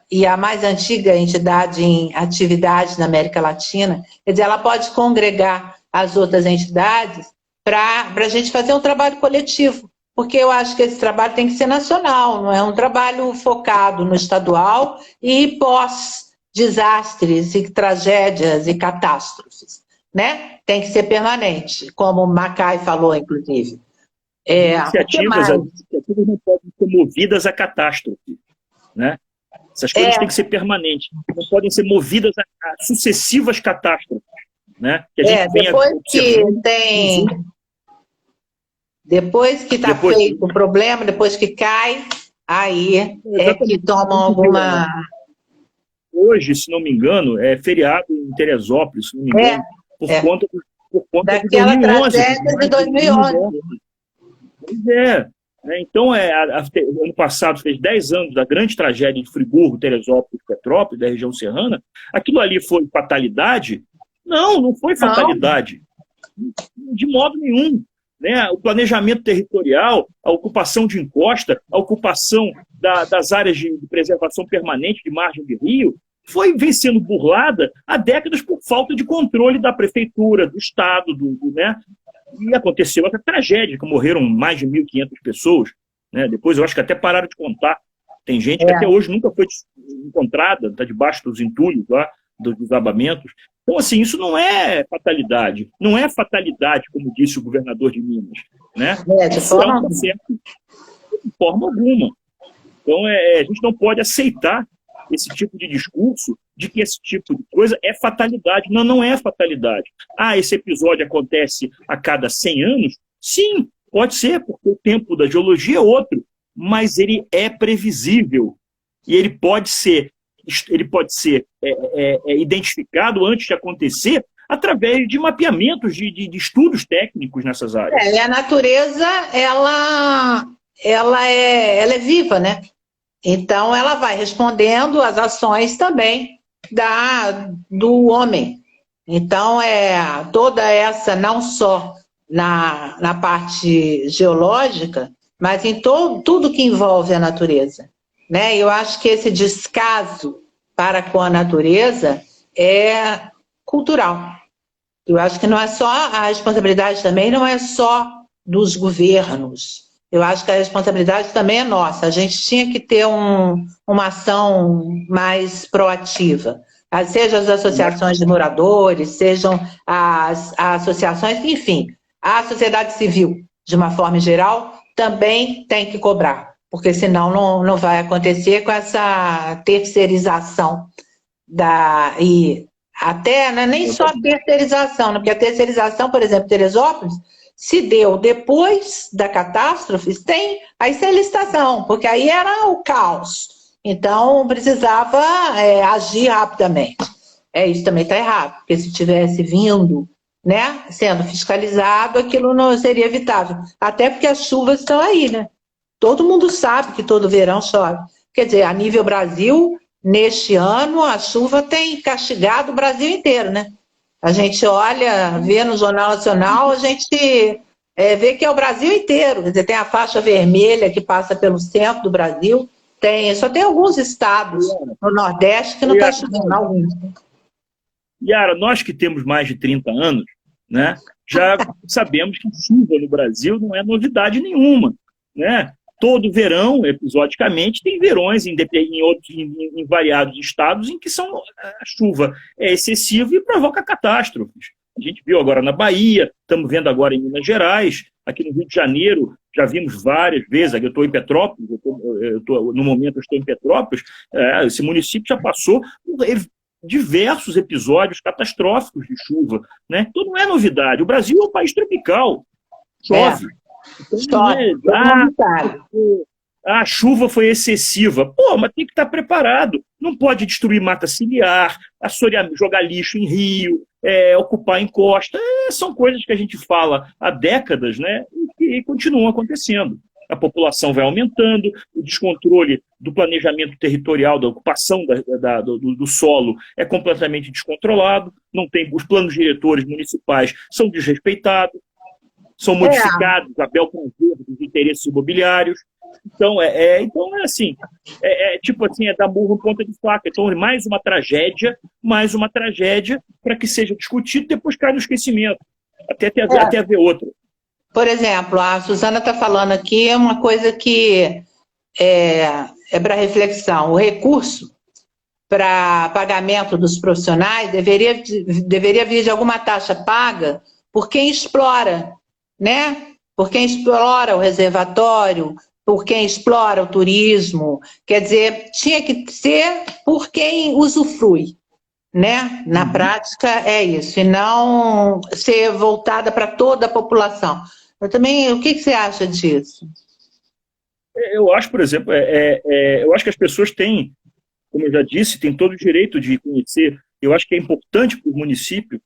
e a mais antiga entidade em atividade na América Latina, quer dizer, ela pode congregar as outras entidades para a gente fazer um trabalho coletivo, porque eu acho que esse trabalho tem que ser nacional, não é um trabalho focado no estadual e pós-desastres e tragédias e catástrofes, né? Tem que ser permanente, como o Macai falou, inclusive. Iniciativas não podem ser movidas a catástrofe, né? Essas coisas têm que ser permanentes, não podem ser movidas a sucessivas catástrofes, né? Que a gente depois que está feito o problema, depois que cai, aí que tomam alguma... Hoje, se não me engano, é feriado em Teresópolis, se não me engano, por conta daquela de 2011, tragédia de 2011. Pois é. Então, ano passado fez 10 anos da grande tragédia de Friburgo, Teresópolis, Petrópolis, da região serrana. Aquilo ali foi fatalidade? Não foi fatalidade. Não. De modo nenhum. Né? O planejamento territorial, a ocupação de encosta, a ocupação das áreas de preservação permanente de margem de rio, vem sendo burlada há décadas por falta de controle da prefeitura, do Estado, né? E aconteceu essa tragédia, que morreram mais de 1.500 pessoas. Né? Depois eu acho que até pararam de contar. Tem gente que até hoje nunca foi encontrada, está debaixo dos entulhos lá, dos desabamentos. Então, assim, isso não é fatalidade. Não é fatalidade, como disse o governador de Minas. Né? Isso é um processo de forma alguma. Então, a gente não pode aceitar esse tipo de discurso de que esse tipo de coisa é fatalidade. Não é fatalidade. Esse episódio acontece a cada 100 anos? Sim, pode ser, porque o tempo da geologia é outro, mas ele é previsível. E ele pode ser ele pode ser identificado antes de acontecer através de mapeamentos, de estudos técnicos nessas áreas. E a natureza, ela é viva, né? Então, ela vai respondendo às ações também do homem. Então, toda essa, não só na parte geológica, mas em tudo que envolve a natureza, né? Eu acho que esse descaso para com a natureza é cultural. Eu acho que não é só, a responsabilidade também não é só dos governos. Eu acho que a responsabilidade também é nossa. A gente tinha que ter uma ação mais proativa. Seja as associações de moradores, sejam as associações, enfim, a sociedade civil, de uma forma geral, também tem que cobrar, porque senão não vai acontecer com essa terceirização e até nem só a terceirização, né? Porque a terceirização, por exemplo, Teresópolis, se deu depois da catástrofe, tem a licitação, porque aí era o caos. Então, precisava agir rapidamente. Isso também está errado, porque se tivesse vindo, né, sendo fiscalizado, aquilo não seria evitável. Até porque as chuvas estão aí, né? Todo mundo sabe que todo verão chove. Quer dizer, a nível Brasil, neste ano, a chuva tem castigado o Brasil inteiro, né? A gente olha, vê no Jornal Nacional, a gente vê que é o Brasil inteiro. Quer dizer, tem a faixa vermelha que passa pelo centro do Brasil, só tem alguns estados no Nordeste que não está chovendo, alguns. Yara, nós que temos mais de 30 anos, né, já sabemos que chuva no Brasil não é novidade nenhuma, né? Todo verão, episodicamente, tem verões em variados estados em que a chuva é excessiva e provoca catástrofes. A gente viu agora na Bahia, estamos vendo agora em Minas Gerais, aqui no Rio de Janeiro, já vimos várias vezes. Eu estou em Petrópolis, no momento eu estou em Petrópolis, esse município já passou por diversos episódios catastróficos de chuva, né? Então não é novidade. O Brasil é um país tropical, chove. Então, a chuva foi excessiva. Mas tem que estar preparado. Não pode destruir mata ciliar, jogar lixo em rio, ocupar encosta. São coisas que a gente fala há décadas, né, e continuam acontecendo. A população vai aumentando, o descontrole do planejamento territorial, da ocupação do solo é completamente descontrolado, os planos diretores municipais são desrespeitados, são modificados a bel prazer dos interesses imobiliários. Então, é dar burro em ponta de faca. Então, mais uma tragédia para que seja discutido e depois cai no esquecimento, até haver outra. Por exemplo, a Suzana está falando aqui uma coisa que é para reflexão. O recurso para pagamento dos profissionais deveria vir de alguma taxa paga por quem explora, né? Por quem explora o reservatório, por quem explora o turismo. Quer dizer, tinha que ser por quem usufrui, né? Na prática é isso, e não ser voltada para toda a população. Eu também, o que você acha disso? Eu acho, por exemplo, eu acho que as pessoas têm, como eu já disse, têm todo o direito de conhecer. Eu acho que é importante para o município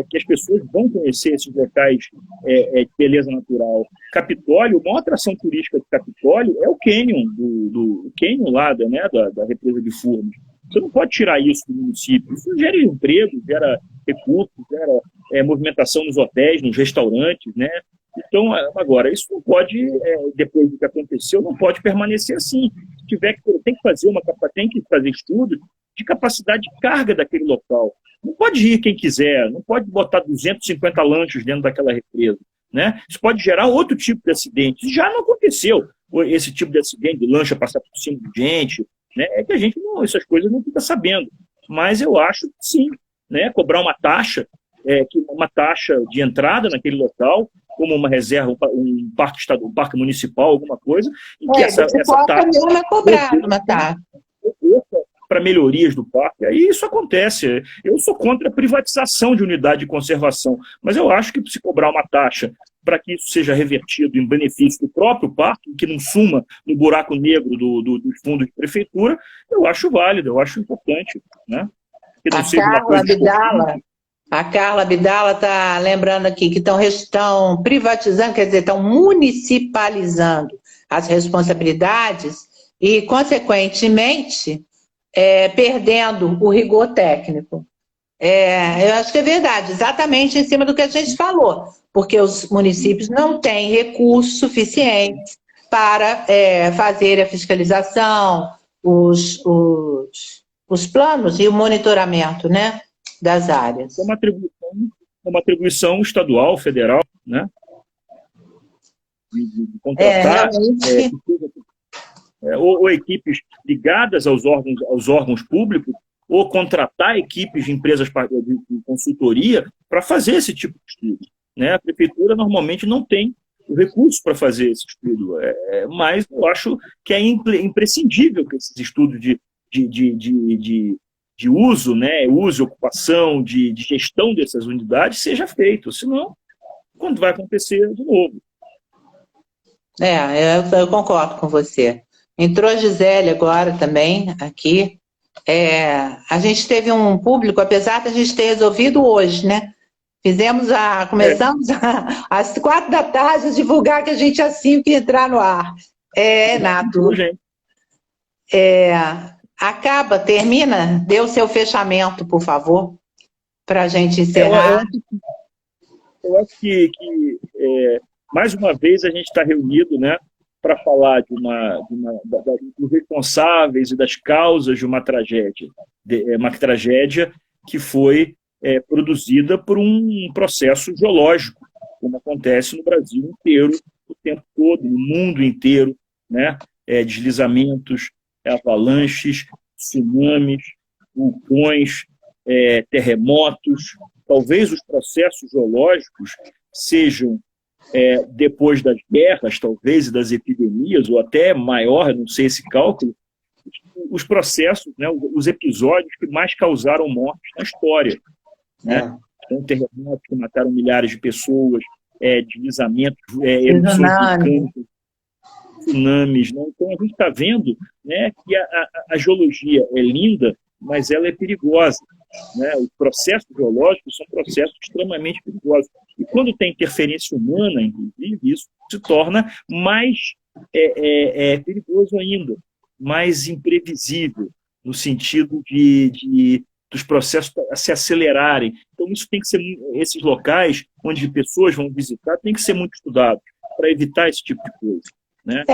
que as pessoas vão conhecer esses locais de beleza natural. Capitólio, a maior atração turística de Capitólio é o cânion, do cânion lá da represa de Furnas. Você não pode tirar isso do município. Isso gera emprego, gera recursos, gera movimentação nos hotéis, nos restaurantes, né? Então, agora, isso não pode, depois do que aconteceu, não pode permanecer assim. Tem que fazer estudos de capacidade de carga daquele local. Não pode ir quem quiser, não pode botar 250 lanchos dentro daquela represa, né? Isso pode gerar outro tipo de acidente. Já não aconteceu esse tipo de acidente, de lancha passar por cima de gente, né? É que a gente essas coisas não fica sabendo. Mas eu acho que sim, né? Cobrar uma taxa de entrada naquele local, como uma reserva, um parque municipal, alguma coisa, em que essa taxa é cobrada uma taxa para melhorias do parque. Aí isso acontece. Eu sou contra a privatização de unidade de conservação, mas eu acho que se cobrar uma taxa para que isso seja revertido em benefício do próprio parque, que não suma no buraco negro dos fundos de prefeitura, eu acho válido, eu acho importante, né? Que não seja uma coisa A Carla Abdala está lembrando aqui que estão privatizando, quer dizer, estão municipalizando as responsabilidades e, consequentemente, perdendo o rigor técnico. Eu acho que é verdade, exatamente em cima do que a gente falou, porque os municípios não têm recursos suficientes para fazer a fiscalização, os planos e o monitoramento, né, das áreas. É uma atribuição estadual, federal, né? De contratar ou equipes ligadas aos órgãos públicos, ou contratar equipes de empresas de consultoria para fazer esse tipo de estudo, né? A prefeitura normalmente não tem recursos para fazer esse estudo, mas eu acho que é imprescindível que esses estudos de uso, né, uso e ocupação, de gestão dessas unidades seja feito, senão, quando vai acontecer de novo? Eu concordo com você. Entrou a Gisele agora também, aqui. A gente teve um público, apesar de a gente ter resolvido hoje, né? Começamos às 4 da tarde a divulgar que a gente às 5 ia entrar no ar. Renato. Termina, dê o seu fechamento, por favor, para a gente encerrar. Eu acho que mais uma vez a gente está reunido, né, para falar dos responsáveis e das causas de uma tragédia que foi produzida por um processo geológico, como acontece no Brasil inteiro, o tempo todo, no mundo inteiro, né? Deslizamentos, avalanches, tsunamis, vulcões, terremotos. Talvez os processos geológicos sejam, depois das guerras, talvez, e das epidemias, ou até maior, não sei esse cálculo, os processos, né, os episódios que mais causaram mortes na história. Né? Então, terremotos que mataram milhares de pessoas, deslizamentos, erupções vulcânicas, tsunamis. Né? Então, a gente está vendo, né, que a geologia é linda, mas ela é perigosa. Né? Os processos geológicos são processos extremamente perigosos. E quando tem interferência humana, inclusive, isso se torna mais perigoso ainda, mais imprevisível, no sentido dos processos se acelerarem. Então, isso tem que ser, esses locais onde pessoas vão visitar, tem que ser muito estudado para evitar esse tipo de coisa. Né?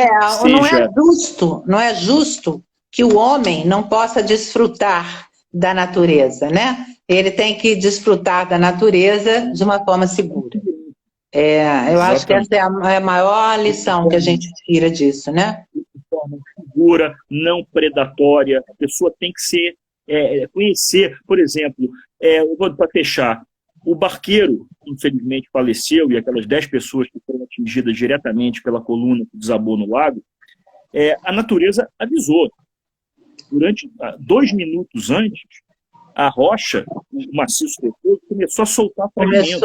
Não é justo que o homem não possa desfrutar da natureza, né? Ele tem que desfrutar da natureza de uma forma segura. Eu acho que essa é a maior lição que a gente tira disso, né? De forma segura, não predatória. A pessoa tem que conhecer, por exemplo, para fechar, o barqueiro, infelizmente, faleceu, e aquelas 10 pessoas que foram atingidas diretamente pela coluna que desabou no lago, a natureza avisou. Durante 2 minutos antes, a rocha, o maciço depois, começou a soltar fragmentos.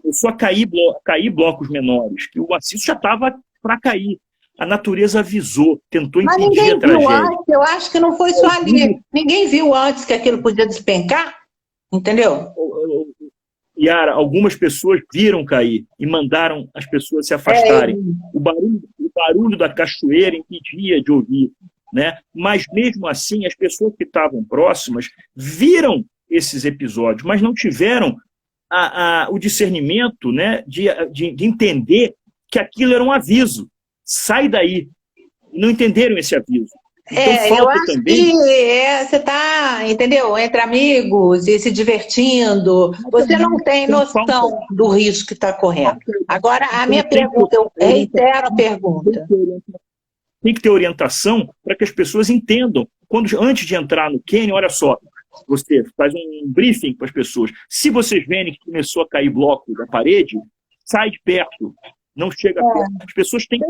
Começou a cair blocos menores, que o maciço já estava para cair. A natureza avisou, tentou impedir a tragédia. Eu acho que não foi só ali. Ninguém viu antes que aquilo podia despencar, entendeu? Yara, algumas pessoas viram cair e mandaram as pessoas se afastarem. O barulho da cachoeira impedia de ouvir. Né? Mas, mesmo assim, as pessoas que estavam próximas viram esses episódios, mas não tiveram o discernimento, né, de entender que aquilo era um aviso. Sai daí. Não entenderam esse aviso. Então, eu acho também que você está, entendeu? Entre amigos e se divertindo. Você não tem noção do risco que está correndo. Agora, a minha pergunta, eu reitero a pergunta. Tem que ter orientação para que as pessoas entendam. Antes de entrar no cânion, olha só, você faz um briefing para as pessoas. Se vocês verem que começou a cair bloco da parede, sai de perto, não chega perto. As pessoas têm que,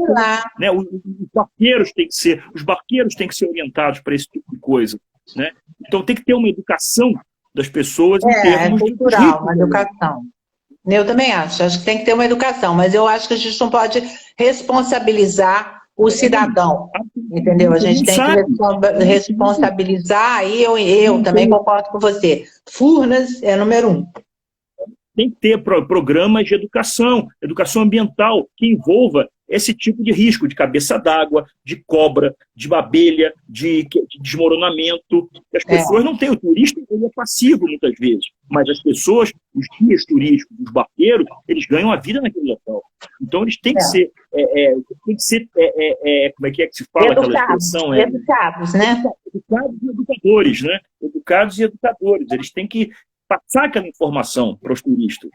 né, os barqueiros têm que ser orientados para esse tipo de coisa. Né? Então tem que ter uma educação das pessoas em termos cultural, uma educação. Eu também acho que tem que ter uma educação, mas eu acho que a gente não pode responsabilizar o cidadão, entendeu? A gente tem que responsabilizar, aí eu também concordo com você. Furnas é número 1. Tem que ter programas de educação ambiental, que envolva esse tipo de risco, de cabeça d'água, de cobra, de abelha, de desmoronamento. As pessoas não têm, o turista ele é passivo muitas vezes, mas as pessoas, os guias turísticos, os barqueiros, eles ganham a vida naquele local. Então eles têm que ser, como é que se fala aquela expressão? Educados, né? Educados e educadores, né? Educados e educadores. Eles têm que passar aquela informação para os turistas.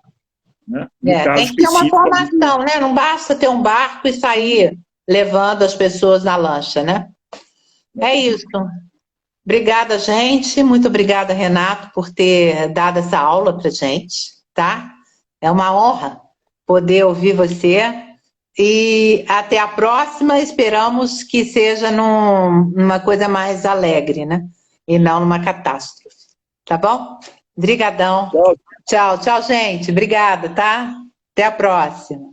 Né? Tem que ter uma formação, né? Não basta ter um barco e sair levando as pessoas na lancha, né? É isso. Obrigada, gente. Muito obrigada, Renato, por ter dado essa aula para gente, tá? É uma honra poder ouvir você. E até a próxima. Esperamos que seja numa coisa mais alegre, né? E não numa catástrofe. Tá bom? Obrigadão. Tchau, gente. Obrigada, tá? Até a próxima.